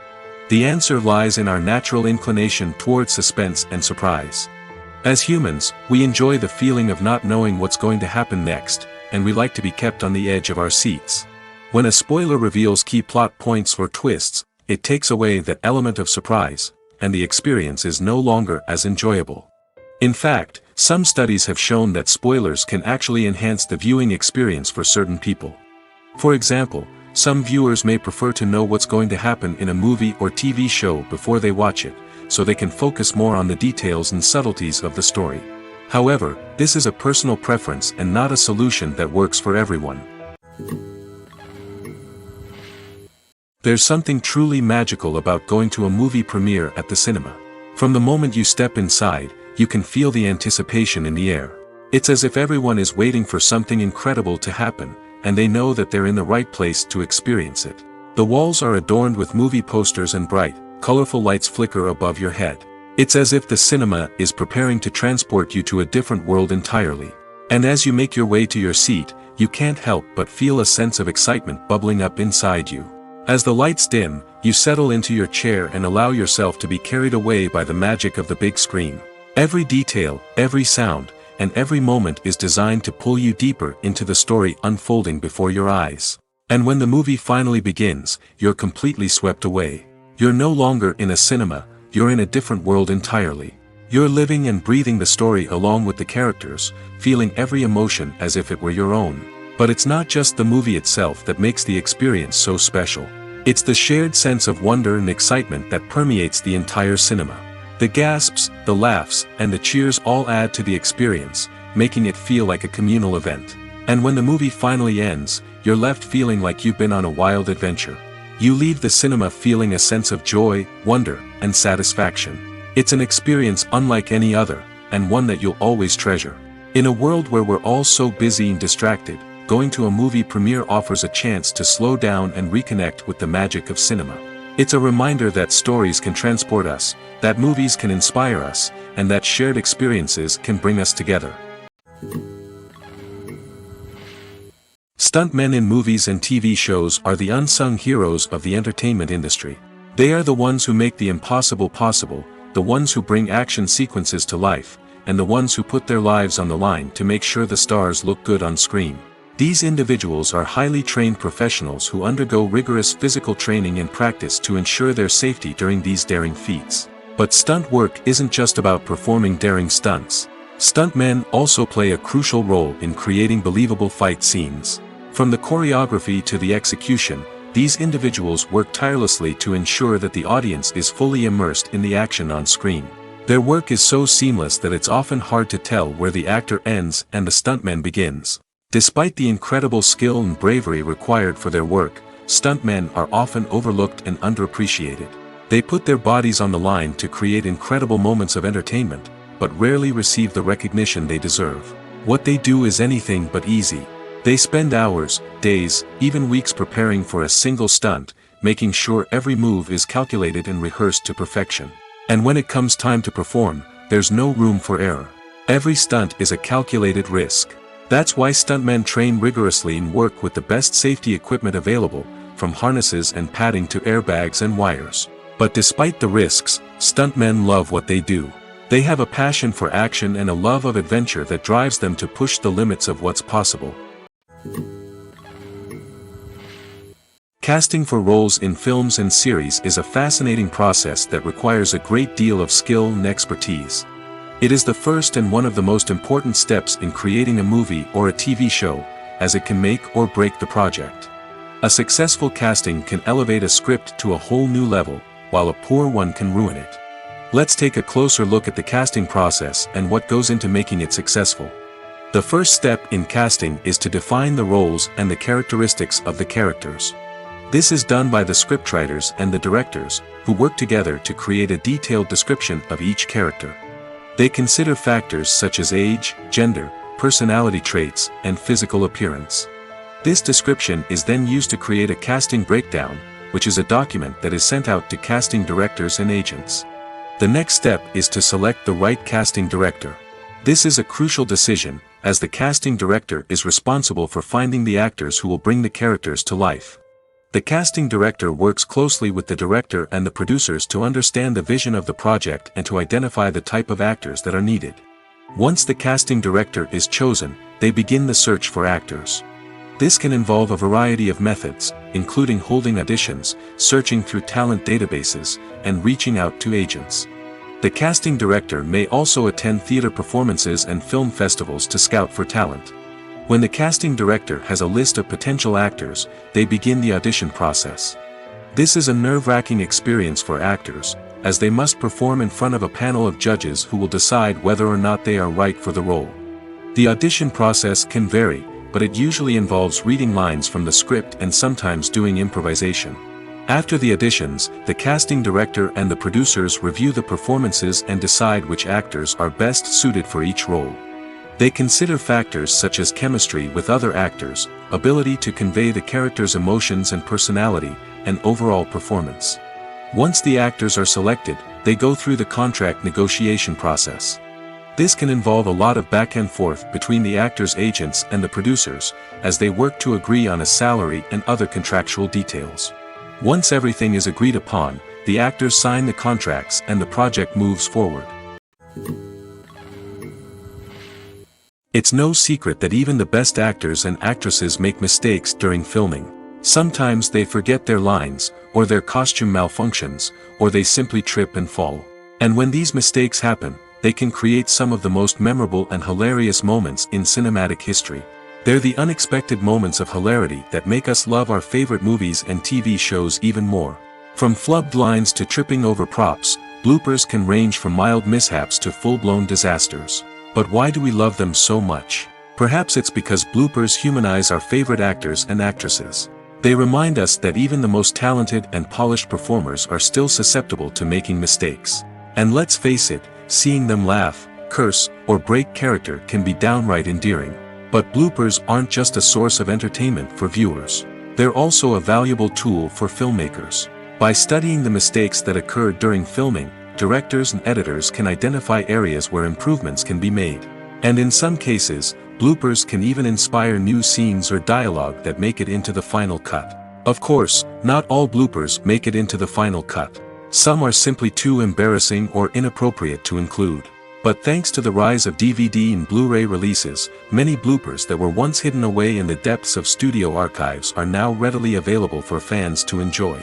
The answer lies in our natural inclination towards suspense and surprise. As humans, we enjoy the feeling of not knowing what's going to happen next, and we like to be kept on the edge of our seats. When a spoiler reveals key plot points or twists, it takes away that element of surprise, and the experience is no longer as enjoyable. In fact, some studies have shown that spoilers can actually enhance the viewing experience for certain people. For example, some viewers may prefer to know what's going to happen in a movie or TV show before they watch it, so they can focus more on the details and subtleties of the story. However, this is a personal preference and not a solution that works for everyone. There's something truly magical about going to a movie premiere at the cinema. From the moment you step inside, you can feel the anticipation in the air. It's as if everyone is waiting for something incredible to happen, and they know that they're in the right place to experience it. The walls are adorned with movie posters and bright, colorful lights flicker above your head. It's as if the cinema is preparing to transport you to a different world entirely. And as you make your way to your seat, you can't help but feel a sense of excitement bubbling up inside you. As the lights dim, you settle into your chair and allow yourself to be carried away by the magic of the big screen. Every detail, every sound, and every moment is designed to pull you deeper into the story unfolding before your eyes. And when the movie finally begins, you're completely swept away. You're no longer in a cinema, you're in a different world entirely. You're living and breathing the story along with the characters, feeling every emotion as if it were your own. But it's not just the movie itself that makes the experience so special. It's the shared sense of wonder and excitement that permeates the entire cinema. The gasps, the laughs, and the cheers all add to the experience, making it feel like a communal event. And when the movie finally ends, you're left feeling like you've been on a wild adventure. You leave the cinema feeling a sense of joy, wonder, and satisfaction. It's an experience unlike any other, and one that you'll always treasure. In a world where we're all so busy and distracted, going to a movie premiere offers a chance to slow down and reconnect with the magic of cinema. It's a reminder that stories can transport us, that movies can inspire us, and that shared experiences can bring us together. Stuntmen in movies and TV shows are the unsung heroes of the entertainment industry. They are the ones who make the impossible possible, the ones who bring action sequences to life, and the ones who put their lives on the line to make sure the stars look good on screen. These individuals are highly trained professionals who undergo rigorous physical training and practice to ensure their safety during these daring feats. But stunt work isn't just about performing daring stunts. Stuntmen also play a crucial role in creating believable fight scenes. From the choreography to the execution, these individuals work tirelessly to ensure that the audience is fully immersed in the action on screen. Their work is so seamless that it's often hard to tell where the actor ends and the stuntman begins. Despite the incredible skill and bravery required for their work, stuntmen are often overlooked and underappreciated. They put their bodies on the line to create incredible moments of entertainment, but rarely receive the recognition they deserve. What they do is anything but easy. They spend hours, days, even weeks preparing for a single stunt, making sure every move is calculated and rehearsed to perfection. And when it comes time to perform, there's no room for error. Every stunt is a calculated risk. That's why stuntmen train rigorously and work with the best safety equipment available, from harnesses and padding to airbags and wires. But despite the risks, stuntmen love what they do. They have a passion for action and a love of adventure that drives them to push the limits of what's possible. Casting for roles in films and series is a fascinating process that requires a great deal of skill and expertise. It is the first and one of the most important steps in creating a movie or a TV show, as it can make or break the project. A successful casting can elevate a script to a whole new level, while a poor one can ruin it. Let's take a closer look at the casting process and what goes into making it successful. The first step in casting is to define the roles and the characteristics of the characters. This is done by the scriptwriters and the directors, who work together to create a detailed description of each character. They consider factors such as age, gender, personality traits, and physical appearance. This description is then used to create a casting breakdown, which is a document that is sent out to casting directors and agents. The next step is to select the right casting director. This is a crucial decision, as the casting director is responsible for finding the actors who will bring the characters to life. The casting director works closely with the director and the producers to understand the vision of the project and to identify the type of actors that are needed. Once the casting director is chosen, they begin the search for actors. This can involve a variety of methods, including holding auditions, searching through talent databases, and reaching out to agents. The casting director may also attend theater performances and film festivals to scout for talent. When the casting director has a list of potential actors, they begin the audition process. This is a nerve-wracking experience for actors, as they must perform in front of a panel of judges who will decide whether or not they are right for the role. The audition process can vary, but it usually involves reading lines from the script and sometimes doing improvisation. After the auditions, the casting director and the producers review the performances and decide which actors are best suited for each role. They consider factors such as chemistry with other actors, ability to convey the character's emotions and personality, and overall performance. Once the actors are selected, they go through the contract negotiation process. This can involve a lot of back and forth between the actors' agents and the producers, as they work to agree on a salary and other contractual details. Once everything is agreed upon, the actors sign the contracts and the project moves forward. It's no secret that even the best actors and actresses make mistakes during filming. Sometimes they forget their lines, or their costume malfunctions, or they simply trip and fall. And when these mistakes happen, they can create some of the most memorable and hilarious moments in cinematic history. They're the unexpected moments of hilarity that make us love our favorite movies and TV shows even more. From flubbed lines to tripping over props, bloopers can range from mild mishaps to full-blown disasters. But why do we love them so much? Perhaps it's because bloopers humanize our favorite actors and actresses. They remind us that even the most talented and polished performers are still susceptible to making mistakes. And let's face it, seeing them laugh, curse, or break character can be downright endearing. But bloopers aren't just a source of entertainment for viewers. They're also a valuable tool for filmmakers. By studying the mistakes that occurred during filming, directors and editors can identify areas where improvements can be made. And in some cases, bloopers can even inspire new scenes or dialogue that make it into the final cut. Of course, not all bloopers make it into the final cut. Some are simply too embarrassing or inappropriate to include. But thanks to the rise of DVD and Blu-ray releases, many bloopers that were once hidden away in the depths of studio archives are now readily available for fans to enjoy.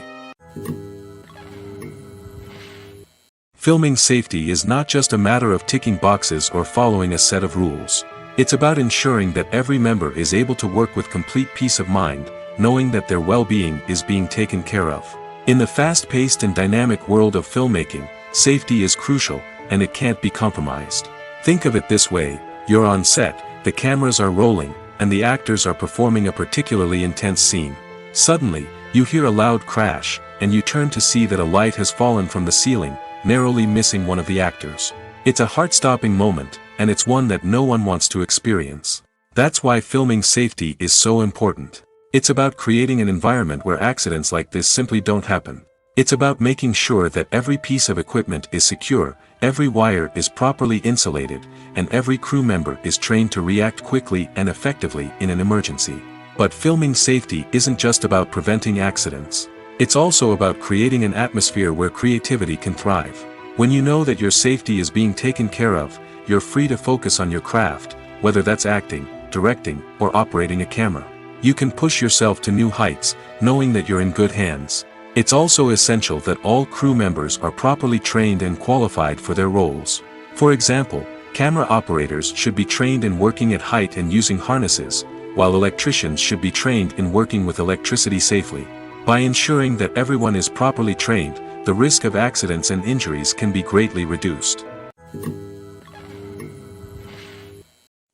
Filming safety is not just a matter of ticking boxes or following a set of rules. It's about ensuring that every member is able to work with complete peace of mind, knowing that their well-being is being taken care of. In the fast-paced and dynamic world of filmmaking, safety is crucial, and it can't be compromised. Think of it this way: you're on set, the cameras are rolling, and the actors are performing a particularly intense scene. Suddenly, you hear a loud crash, and you turn to see that a light has fallen from the ceiling, narrowly missing one of the actors. It's a heart-stopping moment, and it's one that no one wants to experience. That's why filming safety is so important. It's about creating an environment where accidents like this simply don't happen. It's about making sure that every piece of equipment is secure, every wire is properly insulated, and every crew member is trained to react quickly and effectively in an emergency. But filming safety isn't just about preventing accidents. It's also about creating an atmosphere where creativity can thrive. When you know that your safety is being taken care of, you're free to focus on your craft, whether that's acting, directing, or operating a camera. You can push yourself to new heights, knowing that you're in good hands. It's also essential that all crew members are properly trained and qualified for their roles. For example, camera operators should be trained in working at height and using harnesses, while electricians should be trained in working with electricity safely. By ensuring that everyone is properly trained, the risk of accidents and injuries can be greatly reduced.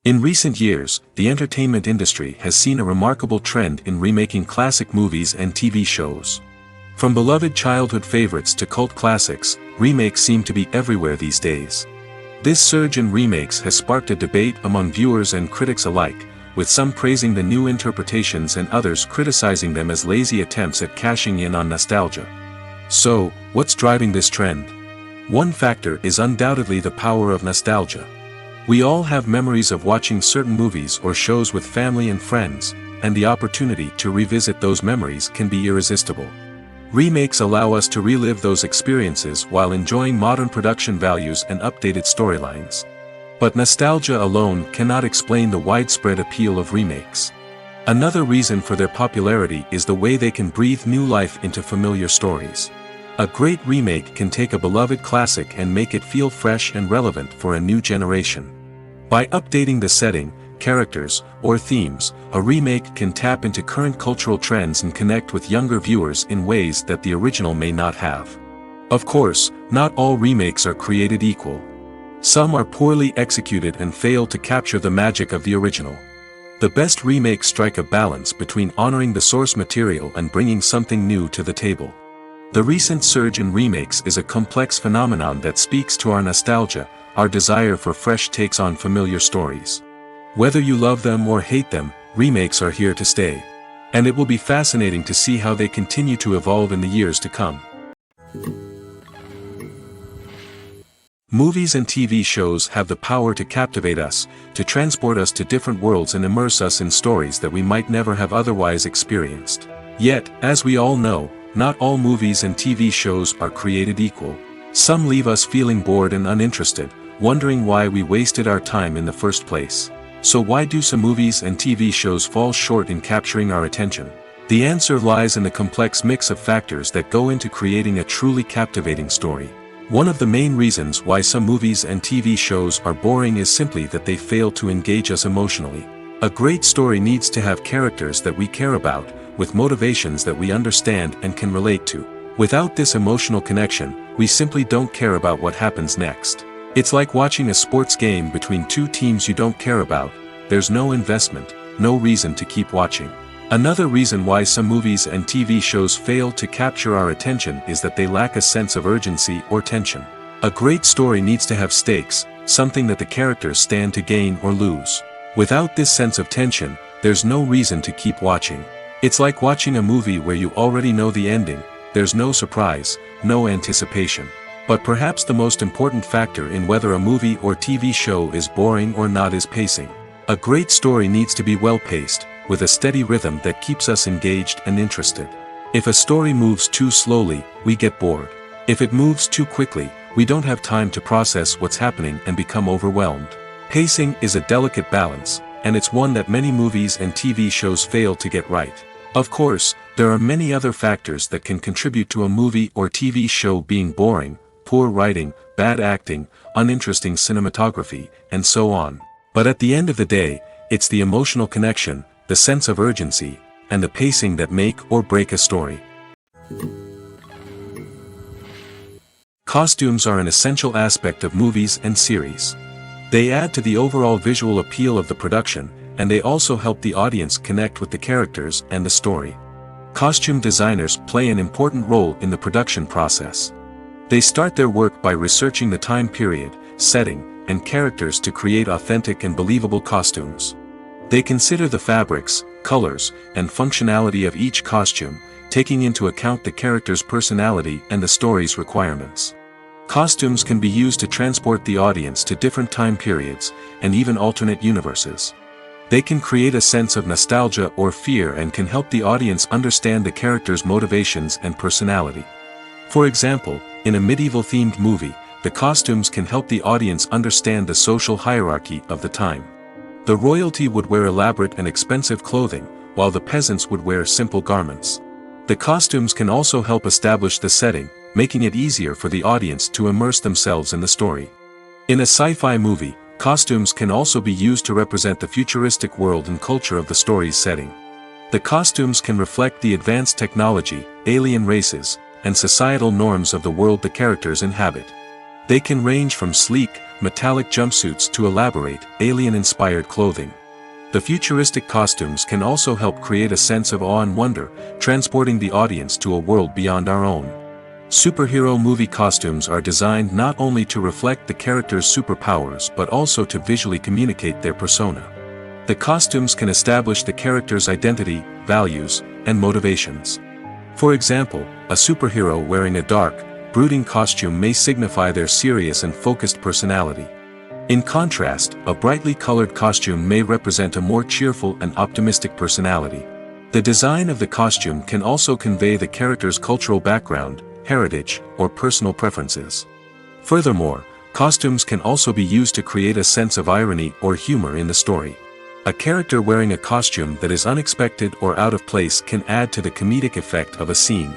In recent years, the entertainment industry has seen a remarkable trend in remaking classic movies and TV shows. From beloved childhood favorites to cult classics, remakes seem to be everywhere these days. This surge in remakes has sparked a debate among viewers and critics alike, with some praising the new interpretations and others criticizing them as lazy attempts at cashing in on nostalgia. So, what's driving this trend? One factor is undoubtedly the power of nostalgia. We all have memories of watching certain movies or shows with family and friends, and the opportunity to revisit those memories can be irresistible. Remakes allow us to relive those experiences while enjoying modern production values and updated storylines. But nostalgia alone cannot explain the widespread appeal of remakes. Another reason for their popularity is the way they can breathe new life into familiar stories. A great remake can take a beloved classic and make it feel fresh and relevant for a new generation. By updating the setting, characters, or themes, a remake can tap into current cultural trends and connect with younger viewers in ways that the original may not have. Of course, not all remakes are created equal. Some are poorly executed and fail to capture the magic of the original. The best remakes strike a balance between honoring the source material and bringing something new to the table. The recent surge in remakes is a complex phenomenon that speaks to our nostalgia, our desire for fresh takes on familiar stories. Whether you love them or hate them, remakes are here to stay. And it will be fascinating to see how they continue to evolve in the years to come. Movies and TV shows have the power to captivate us, to transport us to different worlds and immerse us in stories that we might never have otherwise experienced. Yet, as we all know, not all movies and TV shows are created equal. Some leave us feeling bored and uninterested, wondering why we wasted our time in the first place. So why do some movies and TV shows fall short in capturing our attention? The answer lies in the complex mix of factors that go into creating a truly captivating story. One of the main reasons why some movies and TV shows are boring is simply that they fail to engage us emotionally. A great story needs to have characters that we care about, with motivations that we understand and can relate to. Without this emotional connection, we simply don't care about what happens next. It's like watching a sports game between two teams you don't care about. There's no investment, no reason to keep watching. Another reason why some movies and TV shows fail to capture our attention is that they lack a sense of urgency or tension. A great story needs to have stakes, something that the characters stand to gain or lose. Without this sense of tension, there's no reason to keep watching. It's like watching a movie where you already know the ending. There's no surprise, no anticipation. But perhaps the most important factor in whether a movie or TV show is boring or not is pacing. A great story needs to be well-paced, with a steady rhythm that keeps us engaged and interested. If a story moves too slowly, we get bored. If it moves too quickly, we don't have time to process what's happening and become overwhelmed. Pacing is a delicate balance, and it's one that many movies and TV shows fail to get right. Of course, there are many other factors that can contribute to a movie or TV show being boring: poor writing, bad acting, uninteresting cinematography, and so on. But at the end of the day, it's the emotional connection, the sense of urgency, and the pacing that make or break a story. Costumes are an essential aspect of movies and series. They add to the overall visual appeal of the production, and they also help the audience connect with the characters and the story. Costume designers play an important role in the production process. They start their work by researching the time period, setting, and characters to create authentic and believable costumes. They consider the fabrics, colors, and functionality of each costume, taking into account the character's personality and the story's requirements. Costumes can be used to transport the audience to different time periods, and even alternate universes. They can create a sense of nostalgia or fear and can help the audience understand the character's motivations and personality. For example, in a medieval-themed movie, the costumes can help the audience understand the social hierarchy of the time. The royalty would wear elaborate and expensive clothing, while the peasants would wear simple garments. The costumes can also help establish the setting, making it easier for the audience to immerse themselves in the story. In a sci-fi movie, costumes can also be used to represent the futuristic world and culture of the story's setting. The costumes can reflect the advanced technology, alien races, and societal norms of the world the characters inhabit. They can range from sleek, metallic jumpsuits to elaborate, alien-inspired clothing. The futuristic costumes can also help create a sense of awe and wonder, transporting the audience to a world beyond our own. Superhero movie costumes are designed not only to reflect the character's superpowers but also to visually communicate their persona. The costumes can establish the character's identity, values, and motivations. For example, a superhero wearing a dark, brooding costume may signify their serious and focused personality. In contrast, a brightly colored costume may represent a more cheerful and optimistic personality. The design of the costume can also convey the character's cultural background, heritage, or personal preferences. Furthermore, costumes can also be used to create a sense of irony or humor in the story. A character wearing a costume that is unexpected or out of place can add to the comedic effect of a scene.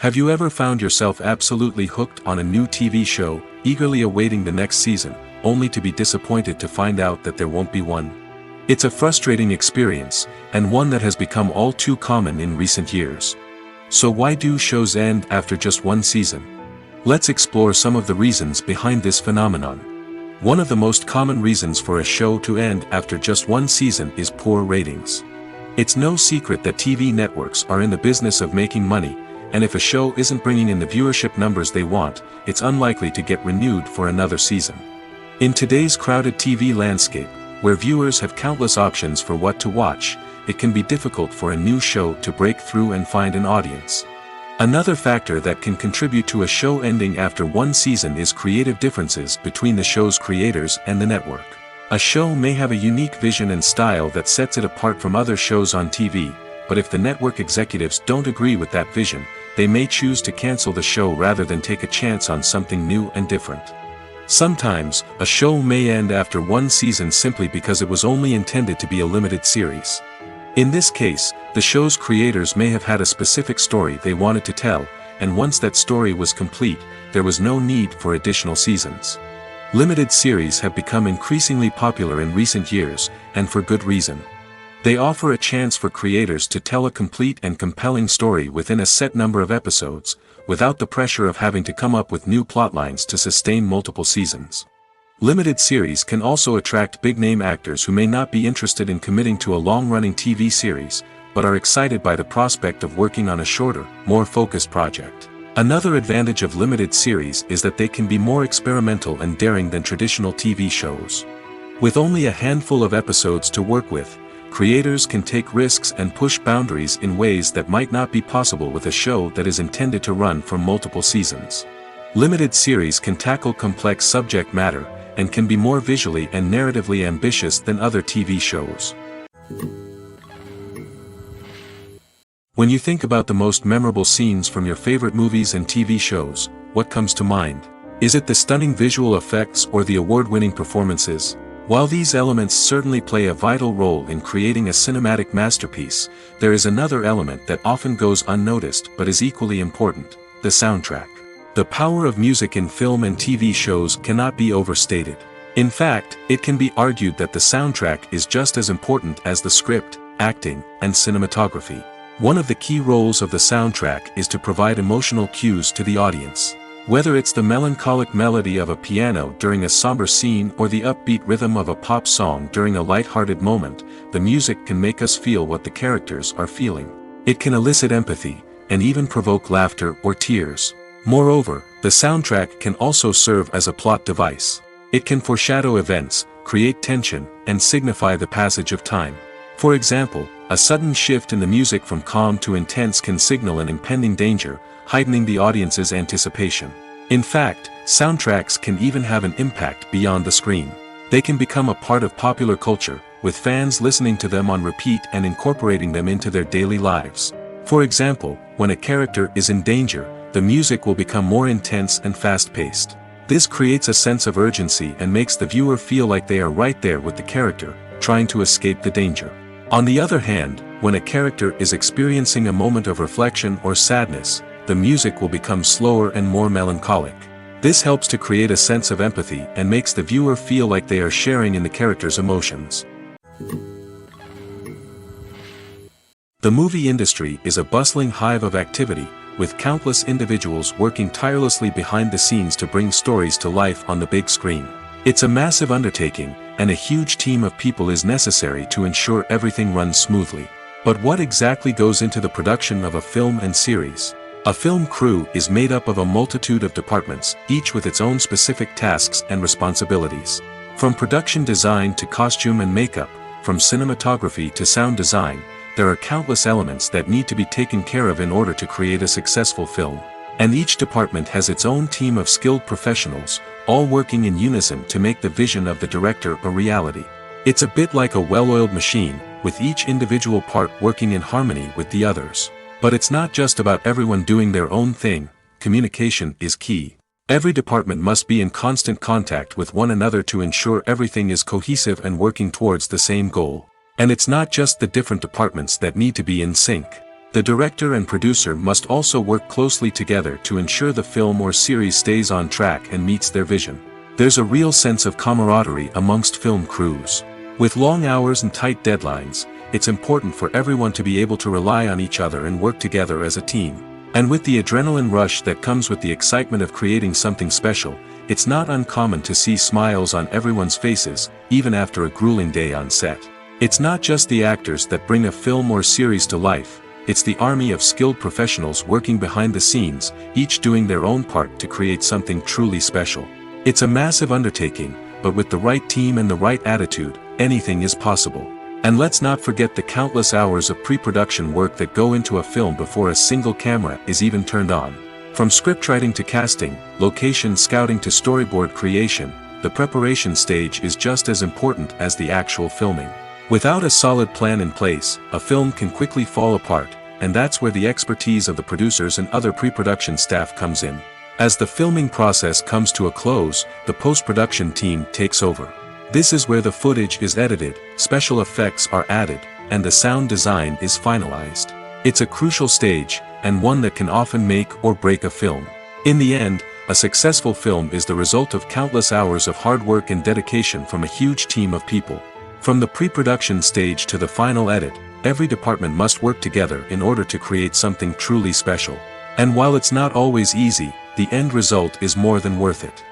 Have you ever found yourself absolutely hooked on a new TV show, eagerly awaiting the next season, only to be disappointed to find out that there won't be one? It's a frustrating experience, and one that has become all too common in recent years. So why do shows end after just one season? Let's explore some of the reasons behind this phenomenon. One of the most common reasons for a show to end after just one season is poor ratings. It's no secret that TV networks are in the business of making money, and if a show isn't bringing in the viewership numbers they want, it's unlikely to get renewed for another season. In today's crowded TV landscape, where viewers have countless options for what to watch, it can be difficult for a new show to break through and find an audience. Another factor that can contribute to a show ending after one season is creative differences between the show's creators and the network. A show may have a unique vision and style that sets it apart from other shows on TV, but if the network executives don't agree with that vision, they may choose to cancel the show rather than take a chance on something new and different. Sometimes, a show may end after one season simply because it was only intended to be a limited series. In this case, the show's creators may have had a specific story they wanted to tell, and once that story was complete, there was no need for additional seasons. Limited series have become increasingly popular in recent years, and for good reason. They offer a chance for creators to tell a complete and compelling story within a set number of episodes, without the pressure of having to come up with new plotlines to sustain multiple seasons. Limited series can also attract big-name actors who may not be interested in committing to a long-running TV series, but are excited by the prospect of working on a shorter, more focused project. Another advantage of limited series is that they can be more experimental and daring than traditional TV shows. With only a handful of episodes to work with, creators can take risks and push boundaries in ways that might not be possible with a show that is intended to run for multiple seasons. Limited series can tackle complex subject matter, and can be more visually and narratively ambitious than other TV shows. When you think about the most memorable scenes from your favorite movies and TV shows, what comes to mind? Is it the stunning visual effects or the award-winning performances? While these elements certainly play a vital role in creating a cinematic masterpiece, there is another element that often goes unnoticed but is equally important: the soundtrack. The power of music in film and TV shows cannot be overstated. In fact, it can be argued that the soundtrack is just as important as the script, acting, and cinematography. One of the key roles of the soundtrack is to provide emotional cues to the audience. Whether it's the melancholic melody of a piano during a somber scene or the upbeat rhythm of a pop song during a light-hearted moment, the music can make us feel what the characters are feeling. It can elicit empathy, and even provoke laughter or tears. Moreover, the soundtrack can also serve as a plot device. It can foreshadow events, create tension, and signify the passage of time. For example, a sudden shift in the music from calm to intense can signal an impending danger, heightening the audience's anticipation. In fact, soundtracks can even have an impact beyond the screen. They can become a part of popular culture, with fans listening to them on repeat and incorporating them into their daily lives. For example, when a character is in danger, the music will become more intense and fast-paced. This creates a sense of urgency and makes the viewer feel like they are right there with the character, trying to escape the danger. On the other hand, when a character is experiencing a moment of reflection or sadness, the music will become slower and more melancholic. This helps to create a sense of empathy and makes the viewer feel like they are sharing in the character's emotions. The movie industry is a bustling hive of activity, with countless individuals working tirelessly behind the scenes to bring stories to life on the big screen. It's a massive undertaking, and a huge team of people is necessary to ensure everything runs smoothly. But what exactly goes into the production of a film and series? A film crew is made up of a multitude of departments, each with its own specific tasks and responsibilities. From production design to costume and makeup, from cinematography to sound design, there are countless elements that need to be taken care of in order to create a successful film. And each department has its own team of skilled professionals, all working in unison to make the vision of the director a reality. It's a bit like a well-oiled machine, with each individual part working in harmony with the others. But it's not just about everyone doing their own thing. Communication is key. Every department must be in constant contact with one another to ensure everything is cohesive and working towards the same goal. And it's not just the different departments that need to be in sync. The director and producer must also work closely together to ensure the film or series stays on track and meets their vision. There's a real sense of camaraderie amongst film crews. With long hours and tight deadlines, it's important for everyone to be able to rely on each other and work together as a team. And with the adrenaline rush that comes with the excitement of creating something special, it's not uncommon to see smiles on everyone's faces, even after a grueling day on set. It's not just the actors that bring a film or series to life, it's the army of skilled professionals working behind the scenes, each doing their own part to create something truly special. It's a massive undertaking, but with the right team and the right attitude, anything is possible. And let's not forget the countless hours of pre-production work that go into a film before a single camera is even turned on. From scriptwriting to casting, location scouting to storyboard creation, the preparation stage is just as important as the actual filming. Without a solid plan in place, a film can quickly fall apart, and that's where the expertise of the producers and other pre-production staff comes in. As the filming process comes to a close, the post-production team takes over. This is where the footage is edited, special effects are added, and the sound design is finalized. It's a crucial stage, and one that can often make or break a film. In the end, a successful film is the result of countless hours of hard work and dedication from a huge team of people. From the pre-production stage to the final edit, every department must work together in order to create something truly special. And while it's not always easy, the end result is more than worth it.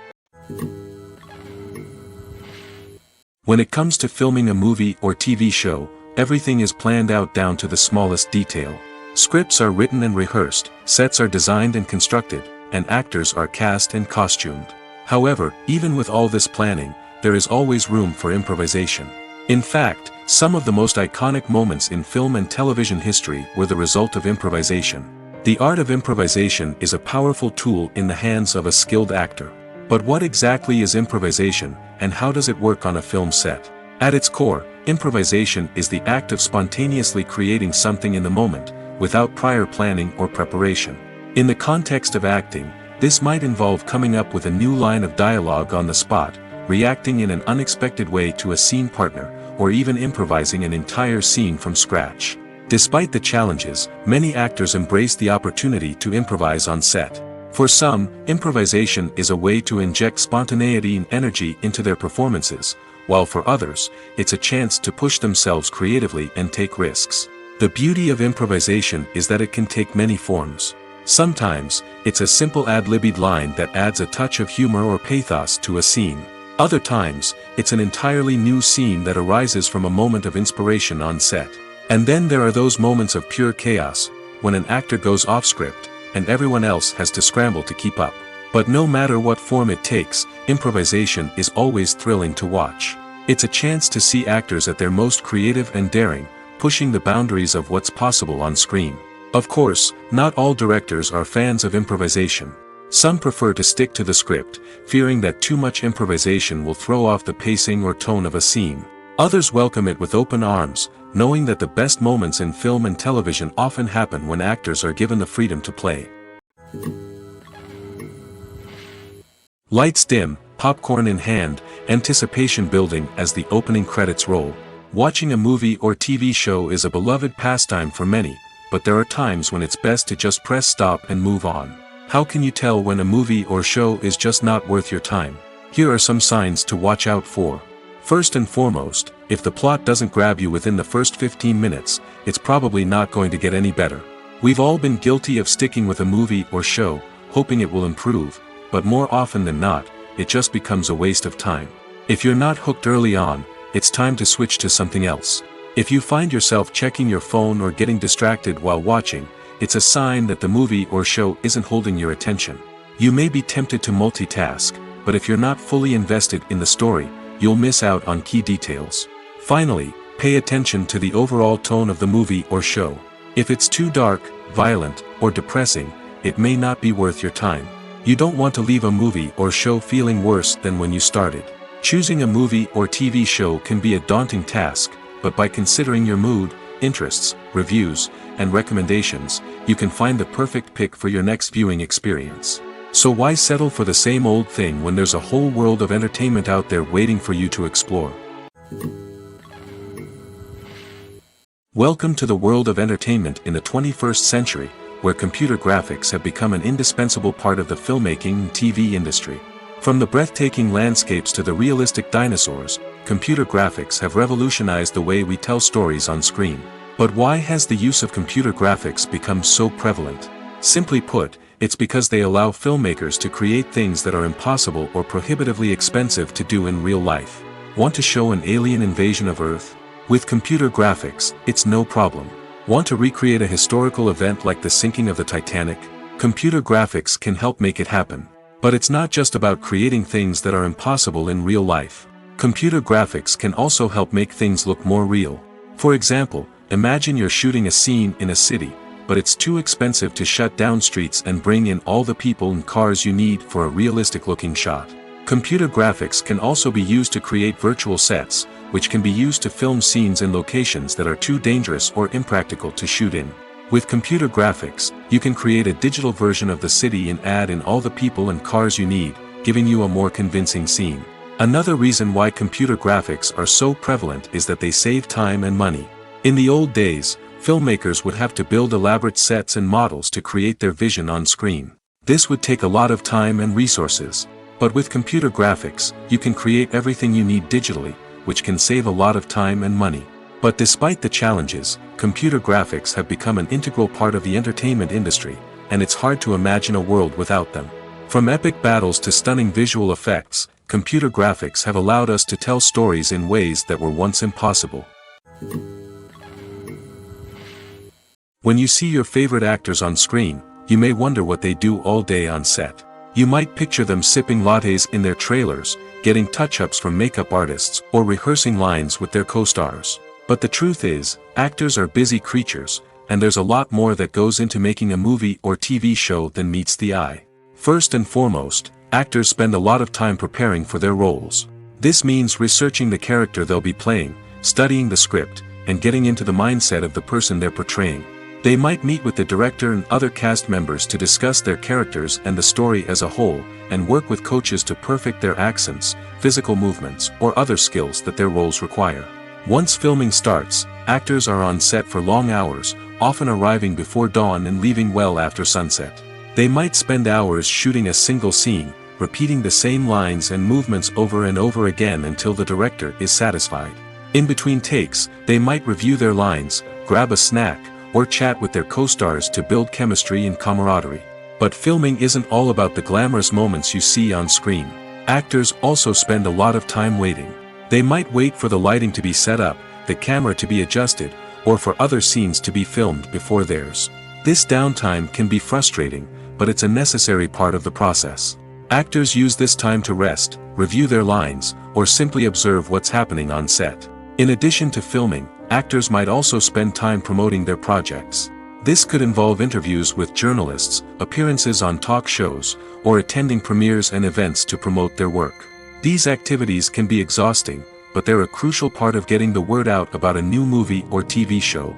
When it comes to filming a movie or TV show, everything is planned out down to the smallest detail. Scripts are written and rehearsed, sets are designed and constructed, and actors are cast and costumed. However, even with all this planning, there is always room for improvisation. In fact, some of the most iconic moments in film and television history were the result of improvisation. The art of improvisation is a powerful tool in the hands of a skilled actor. But what exactly is improvisation, and how does it work on a film set? At its core, improvisation is the act of spontaneously creating something in the moment, without prior planning or preparation. In the context of acting, this might involve coming up with a new line of dialogue on the spot, reacting in an unexpected way to a scene partner, or even improvising an entire scene from scratch. Despite the challenges, many actors embrace the opportunity to improvise on set. For some, improvisation is a way to inject spontaneity and energy into their performances, while for others, it's a chance to push themselves creatively and take risks. The beauty of improvisation is that it can take many forms. Sometimes, it's a simple ad-libbed line that adds a touch of humor or pathos to a scene. Other times, it's an entirely new scene that arises from a moment of inspiration on set. And then there are those moments of pure chaos, when an actor goes off script, and everyone else has to scramble to keep up. But no matter what form it takes, improvisation is always thrilling to watch. It's a chance to see actors at their most creative and daring, pushing the boundaries of what's possible on screen. Of course, not all directors are fans of improvisation. Some prefer to stick to the script, fearing that too much improvisation will throw off the pacing or tone of a scene. Others welcome it with open arms, knowing that the best moments in film and television often happen when actors are given the freedom to play. Lights dim, popcorn in hand, anticipation building as the opening credits roll. Watching a movie or TV show is a beloved pastime for many, but there are times when it's best to just press stop and move on. How can you tell when a movie or show is just not worth your time? Here are some signs to watch out for. First and foremost, if the plot doesn't grab you within the first 15 minutes, it's probably not going to get any better. We've all been guilty of sticking with a movie or show, hoping it will improve, but more often than not, it just becomes a waste of time. If you're not hooked early on, it's time to switch to something else. If you find yourself checking your phone or getting distracted while watching, it's a sign that the movie or show isn't holding your attention. You may be tempted to multitask, but if you're not fully invested in the story, you'll miss out on key details. Finally, pay attention to the overall tone of the movie or show. If it's too dark, violent, or depressing, it may not be worth your time. You don't want to leave a movie or show feeling worse than when you started. Choosing a movie or TV show can be a daunting task, but by considering your mood, interests, reviews, and recommendations, you can find the perfect pick for your next viewing experience. So why settle for the same old thing when there's a whole world of entertainment out there waiting for you to explore? Welcome to the world of entertainment in the 21st century, where computer graphics have become an indispensable part of the filmmaking and TV industry. From the breathtaking landscapes to the realistic dinosaurs, computer graphics have revolutionized the way we tell stories on screen. But why has the use of computer graphics become so prevalent? Simply put, it's because they allow filmmakers to create things that are impossible or prohibitively expensive to do in real life. Want to show an alien invasion of Earth? With computer graphics, it's no problem. Want to recreate a historical event like the sinking of the Titanic? Computer graphics can help make it happen. But it's not just about creating things that are impossible in real life. Computer graphics can also help make things look more real. For example, imagine you're shooting a scene in a city, but it's too expensive to shut down streets and bring in all the people and cars you need for a realistic-looking shot. Computer graphics can also be used to create virtual sets, which can be used to film scenes in locations that are too dangerous or impractical to shoot in. With computer graphics, you can create a digital version of the city and add in all the people and cars you need, giving you a more convincing scene. Another reason why computer graphics are so prevalent is that they save time and money. In the old days, filmmakers would have to build elaborate sets and models to create their vision on screen. This would take a lot of time and resources. But with computer graphics, you can create everything you need digitally, which can save a lot of time and money. But despite the challenges, computer graphics have become an integral part of the entertainment industry, and it's hard to imagine a world without them. From epic battles to stunning visual effects, computer graphics have allowed us to tell stories in ways that were once impossible. When you see your favorite actors on screen, you may wonder what they do all day on set. You might picture them sipping lattes in their trailers, getting touch-ups from makeup artists, or rehearsing lines with their co-stars. But the truth is, actors are busy creatures, and there's a lot more that goes into making a movie or TV show than meets the eye. First and foremost, actors spend a lot of time preparing for their roles. This means researching the character they'll be playing, studying the script, and getting into the mindset of the person they're portraying. They might meet with the director and other cast members to discuss their characters and the story as a whole, and work with coaches to perfect their accents, physical movements, or other skills that their roles require. Once filming starts, actors are on set for long hours, often arriving before dawn and leaving well after sunset. They might spend hours shooting a single scene, repeating the same lines and movements over and over again until the director is satisfied. In between takes, they might review their lines, grab a snack, or chat with their co-stars to build chemistry and camaraderie. But filming isn't all about the glamorous moments you see on screen. Actors also spend a lot of time waiting. They might wait for the lighting to be set up, the camera to be adjusted, or for other scenes to be filmed before theirs. This downtime can be frustrating, but it's a necessary part of the process. Actors use this time to rest, review their lines, or simply observe what's happening on set. In addition to filming, actors might also spend time promoting their projects. This could involve interviews with journalists, appearances on talk shows, or attending premieres and events to promote their work. These activities can be exhausting, but they're a crucial part of getting the word out about a new movie or TV show.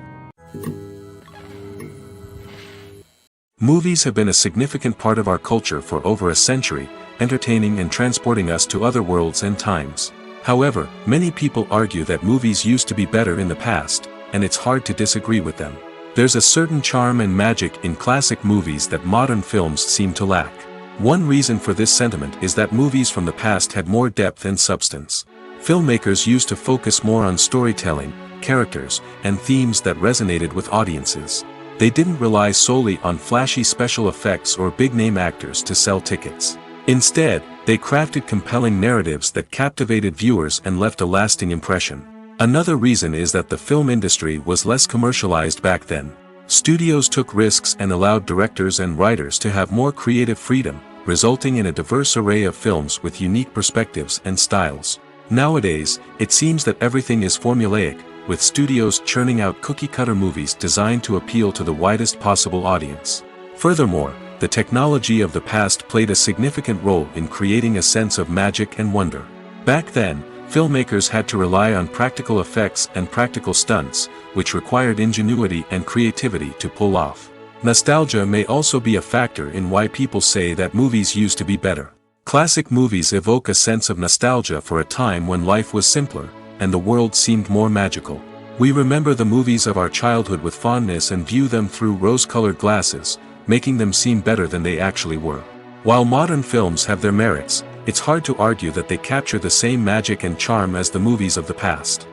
Movies have been a significant part of our culture for over a century, entertaining and transporting us to other worlds and times. However, many people argue that movies used to be better in the past, and it's hard to disagree with them. There's a certain charm and magic in classic movies that modern films seem to lack. One reason for this sentiment is that movies from the past had more depth and substance. Filmmakers used to focus more on storytelling, characters, and themes that resonated with audiences. They didn't rely solely on flashy special effects or big-name actors to sell tickets. Instead, they crafted compelling narratives that captivated viewers and left a lasting impression. Another reason is that the film industry was less commercialized back then. Studios took risks and allowed directors and writers to have more creative freedom, resulting in a diverse array of films with unique perspectives and styles. Nowadays, it seems that everything is formulaic, with studios churning out cookie-cutter movies designed to appeal to the widest possible audience. Furthermore, the technology of the past played a significant role in creating a sense of magic and wonder. Back then, filmmakers had to rely on practical effects and practical stunts, which required ingenuity and creativity to pull off. Nostalgia may also be a factor in why people say that movies used to be better. Classic movies evoke a sense of nostalgia for a time when life was simpler, and the world seemed more magical. We remember the movies of our childhood with fondness and view them through rose-colored glasses, making them seem better than they actually were. While modern films have their merits, it's hard to argue that they capture the same magic and charm as the movies of the past.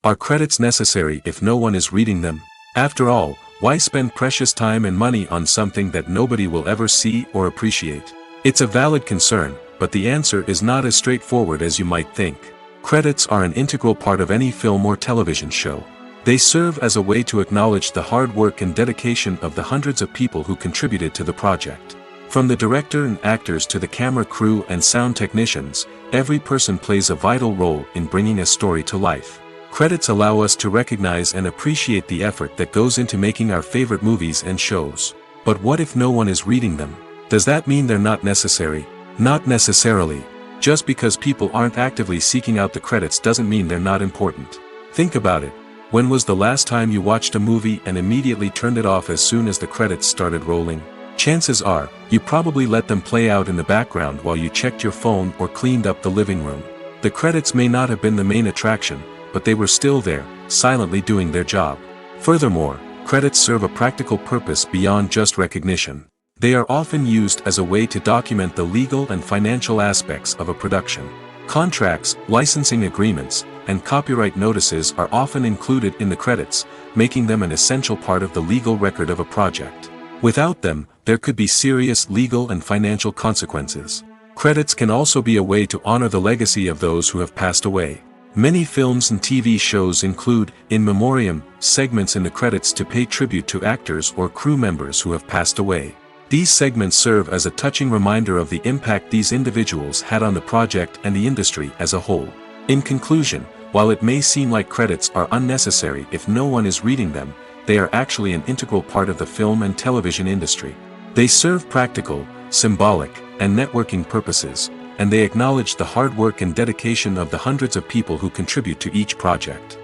Are credits necessary if no one is reading them? After all, why spend precious time and money on something that nobody will ever see or appreciate? It's a valid concern, but the answer is not as straightforward as you might think. Credits are an integral part of any film or television show. They serve as a way to acknowledge the hard work and dedication of the hundreds of people who contributed to the project. From the director and actors to the camera crew and sound technicians, every person plays a vital role in bringing a story to life. Credits allow us to recognize and appreciate the effort that goes into making our favorite movies and shows. But what if no one is reading them? Does that mean they're not necessary? Not necessarily. Just because people aren't actively seeking out the credits doesn't mean they're not important. Think about it. When was the last time you watched a movie and immediately turned it off as soon as the credits started rolling? Chances are, you probably let them play out in the background while you checked your phone or cleaned up the living room. The credits may not have been the main attraction, but they were still there, silently doing their job. Furthermore, credits serve a practical purpose beyond just recognition. They are often used as a way to document the legal and financial aspects of a production. Contracts, licensing agreements, and copyright notices are often included in the credits, making them an essential part of the legal record of a project. Without them, there could be serious legal and financial consequences. Credits can also be a way to honor the legacy of those who have passed away. Many films and TV shows include, in memoriam, segments in the credits to pay tribute to actors or crew members who have passed away. These segments serve as a touching reminder of the impact these individuals had on the project and the industry as a whole. In conclusion, while it may seem like credits are unnecessary if no one is reading them, they are actually an integral part of the film and television industry. They serve practical, symbolic, and networking purposes, and they acknowledge the hard work and dedication of the hundreds of people who contribute to each project.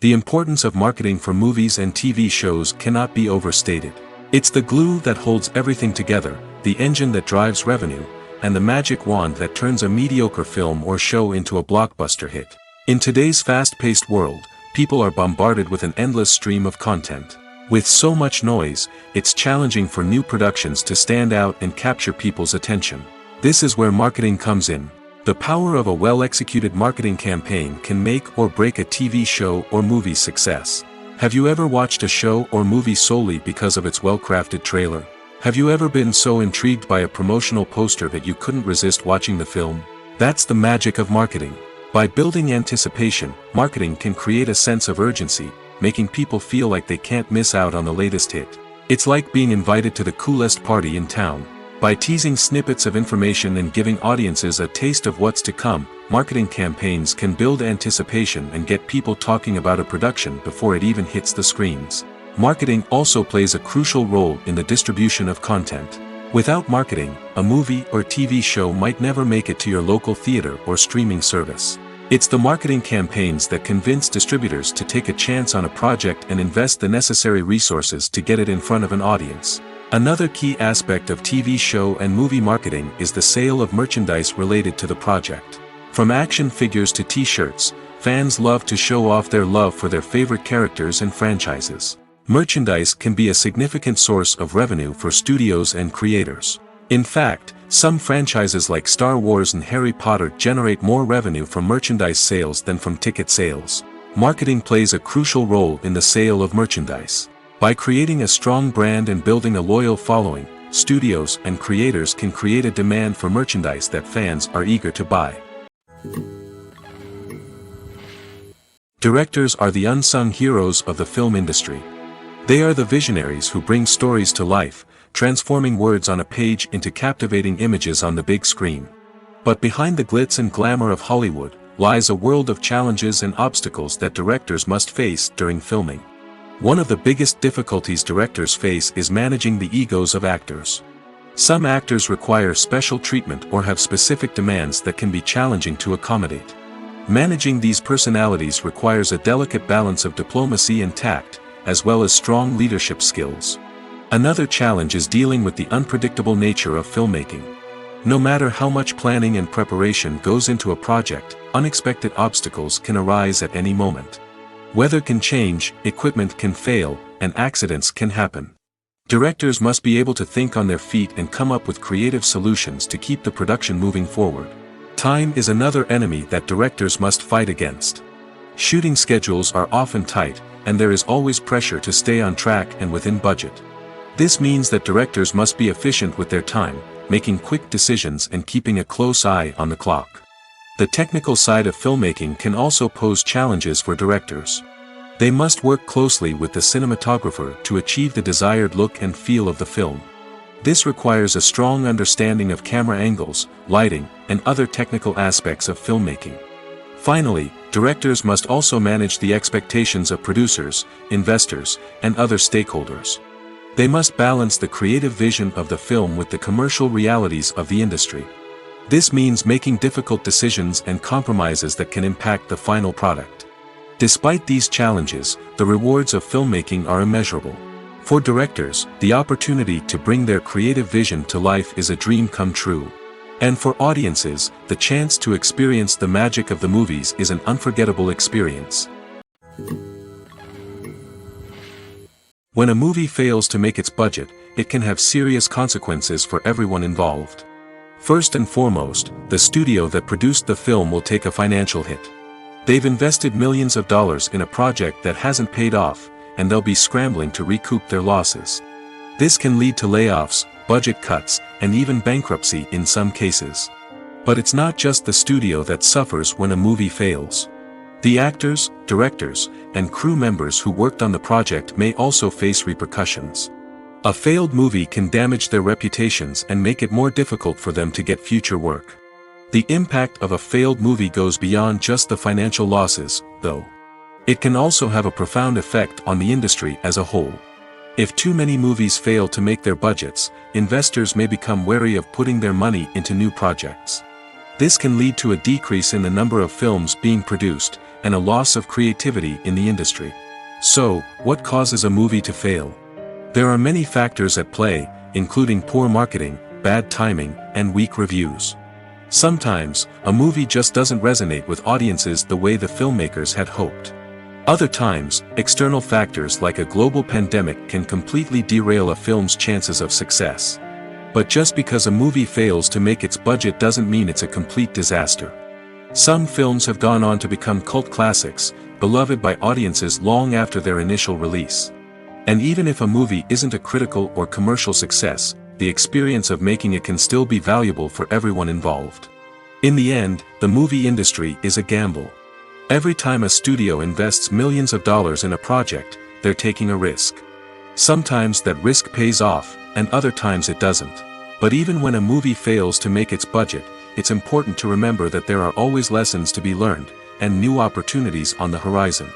The importance of marketing for movies and TV shows cannot be overstated. It's the glue that holds everything together, the engine that drives revenue, and the magic wand that turns a mediocre film or show into a blockbuster hit. In today's fast-paced world, people are bombarded with an endless stream of content. With so much noise, it's challenging for new productions to stand out and capture people's attention. This is where marketing comes in. The power of a well-executed marketing campaign can make or break a TV show or movie's success. Have you ever watched a show or movie solely because of its well-crafted trailer? Have you ever been so intrigued by a promotional poster that you couldn't resist watching the film? That's the magic of marketing. By building anticipation, marketing can create a sense of urgency, making people feel like they can't miss out on the latest hit. It's like being invited to the coolest party in town. By teasing snippets of information and giving audiences a taste of what's to come, marketing campaigns can build anticipation and get people talking about a production before it even hits the screens. Marketing also plays a crucial role in the distribution of content. Without marketing, a movie or TV show might never make it to your local theater or streaming service. It's the marketing campaigns that convince distributors to take a chance on a project and invest the necessary resources to get it in front of an audience. Another key aspect of TV show and movie marketing is the sale of merchandise related to the project. From action figures to t-shirts, fans love to show off their love for their favorite characters and franchises. Merchandise can be a significant source of revenue for studios and creators. In fact, some franchises like Star Wars and Harry Potter generate more revenue from merchandise sales than from ticket sales. Marketing plays a crucial role in the sale of merchandise. By creating a strong brand and building a loyal following, studios and creators can create a demand for merchandise that fans are eager to buy. Directors are the unsung heroes of the film industry. They are the visionaries who bring stories to life, transforming words on a page into captivating images on the big screen. But behind the glitz and glamour of Hollywood, lies a world of challenges and obstacles that directors must face during filming. One of the biggest difficulties directors face is managing the egos of actors. Some actors require special treatment or have specific demands that can be challenging to accommodate. Managing these personalities requires a delicate balance of diplomacy and tact, as well as strong leadership skills. Another challenge is dealing with the unpredictable nature of filmmaking. No matter how much planning and preparation goes into a project, unexpected obstacles can arise at any moment. Weather can change, equipment can fail, and accidents can happen. Directors must be able to think on their feet and come up with creative solutions to keep the production moving forward. Time is another enemy that directors must fight against. Shooting schedules are often tight, and there is always pressure to stay on track and within budget. This means that directors must be efficient with their time, making quick decisions and keeping a close eye on the clock. The technical side of filmmaking can also pose challenges for directors. They must work closely with the cinematographer to achieve the desired look and feel of the film. This requires a strong understanding of camera angles, lighting, and other technical aspects of filmmaking. Finally, directors must also manage the expectations of producers, investors, and other stakeholders. They must balance the creative vision of the film with the commercial realities of the industry. This means making difficult decisions and compromises that can impact the final product. Despite these challenges, the rewards of filmmaking are immeasurable. For directors, the opportunity to bring their creative vision to life is a dream come true. And for audiences, the chance to experience the magic of the movies is an unforgettable experience. When a movie fails to make its budget, it can have serious consequences for everyone involved. First and foremost, the studio that produced the film will take a financial hit. They've invested millions of dollars in a project that hasn't paid off, and they'll be scrambling to recoup their losses. This can lead to layoffs, budget cuts, and even bankruptcy in some cases. But it's not just the studio that suffers when a movie fails. The actors, directors, and crew members who worked on the project may also face repercussions. A failed movie can damage their reputations and make it more difficult for them to get future work. The impact of a failed movie goes beyond just the financial losses, though. It can also have a profound effect on the industry as a whole. If too many movies fail to make their budgets, investors may become wary of putting their money into new projects. This can lead to a decrease in the number of films being produced, and a loss of creativity in the industry. So, what causes a movie to fail? There are many factors at play, including poor marketing, bad timing, and weak reviews. Sometimes, a movie just doesn't resonate with audiences the way the filmmakers had hoped. Other times, external factors like a global pandemic can completely derail a film's chances of success. But just because a movie fails to make its budget doesn't mean it's a complete disaster. Some films have gone on to become cult classics, beloved by audiences long after their initial release. And even if a movie isn't a critical or commercial success, the experience of making it can still be valuable for everyone involved. In the end, the movie industry is a gamble. Every time a studio invests millions of dollars in a project, they're taking a risk. Sometimes that risk pays off, and other times it doesn't. But even when a movie fails to make its budget, it's important to remember that there are always lessons to be learned, and new opportunities on the horizon.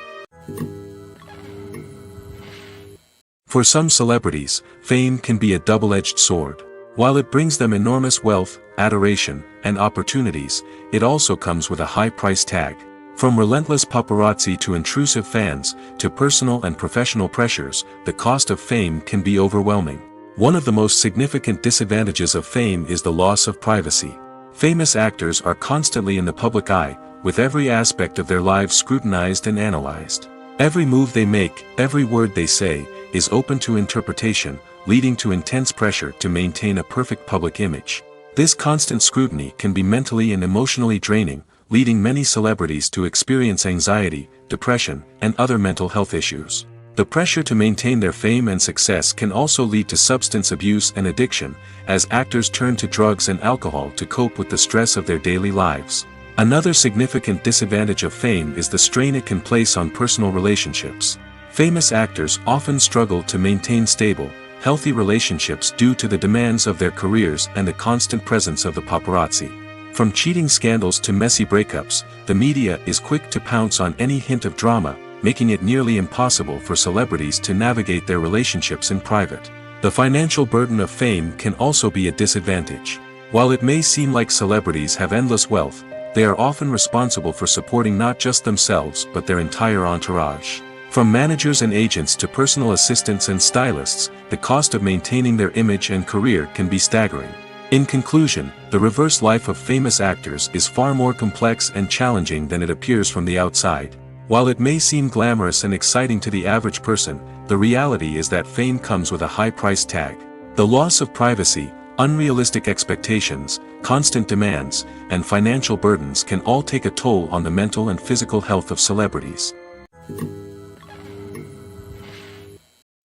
For some celebrities, fame can be a double-edged sword. While it brings them enormous wealth, adoration, and opportunities, it also comes with a high price tag. From relentless paparazzi to intrusive fans, to personal and professional pressures, the cost of fame can be overwhelming. One of the most significant disadvantages of fame is the loss of privacy. Famous actors are constantly in the public eye, with every aspect of their lives scrutinized and analyzed. Every move they make, every word they say, is open to interpretation, leading to intense pressure to maintain a perfect public image. This constant scrutiny can be mentally and emotionally draining, leading many celebrities to experience anxiety, depression, and other mental health issues. The pressure to maintain their fame and success can also lead to substance abuse and addiction, as actors turn to drugs and alcohol to cope with the stress of their daily lives. Another significant disadvantage of fame is the strain it can place on personal relationships. Famous actors often struggle to maintain stable, healthy relationships due to the demands of their careers and the constant presence of the paparazzi. From cheating scandals to messy breakups, the media is quick to pounce on any hint of drama, making it nearly impossible for celebrities to navigate their relationships in private. The financial burden of fame can also be a disadvantage. While it may seem like celebrities have endless wealth, they are often responsible for supporting not just themselves but their entire entourage. From managers and agents to personal assistants and stylists, the cost of maintaining their image and career can be staggering. In conclusion, the reverse life of famous actors is far more complex and challenging than it appears from the outside. While it may seem glamorous and exciting to the average person, the reality is that fame comes with a high price tag. The loss of privacy, unrealistic expectations, constant demands, and financial burdens can all take a toll on the mental and physical health of celebrities.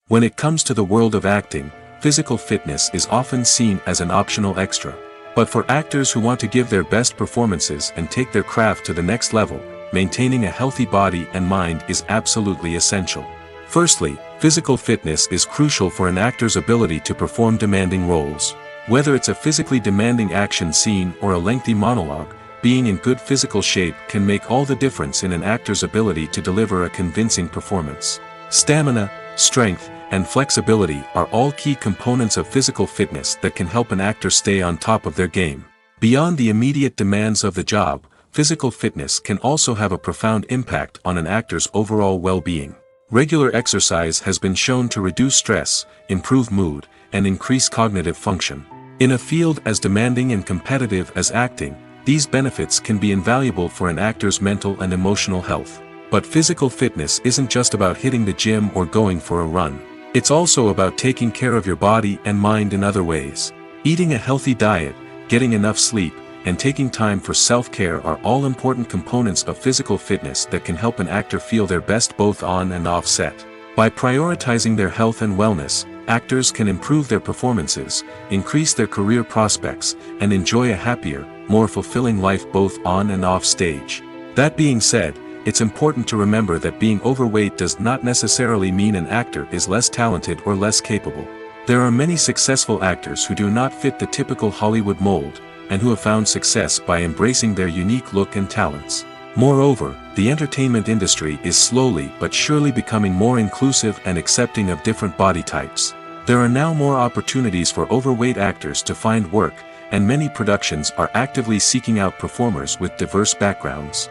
When it comes to the world of acting, physical fitness is often seen as an optional extra. But for actors who want to give their best performances and take their craft to the next level, maintaining a healthy body and mind is absolutely essential. Firstly, physical fitness is crucial for an actor's ability to perform demanding roles. Whether it's a physically demanding action scene or a lengthy monologue, being in good physical shape can make all the difference in an actor's ability to deliver a convincing performance. Stamina, strength, and flexibility are all key components of physical fitness that can help an actor stay on top of their game. Beyond the immediate demands of the job, physical fitness can also have a profound impact on an actor's overall well-being. Regular exercise has been shown to reduce stress, improve mood, and increase cognitive function. In a field as demanding and competitive as acting, these benefits can be invaluable for an actor's mental and emotional health. But physical fitness isn't just about hitting the gym or going for a run. It's also about taking care of your body and mind in other ways. Eating a healthy diet, getting enough sleep, and taking time for self-care are all important components of physical fitness that can help an actor feel their best both on and off set. By prioritizing their health and wellness, actors can improve their performances, increase their career prospects, and enjoy a happier, more fulfilling life both on and off stage. That being said, it's important to remember that being overweight does not necessarily mean an actor is less talented or less capable. There are many successful actors who do not fit the typical Hollywood mold, and who have found success by embracing their unique look and talents. Moreover, the entertainment industry is slowly but surely becoming more inclusive and accepting of different body types. There are now more opportunities for overweight actors to find work, and many productions are actively seeking out performers with diverse backgrounds.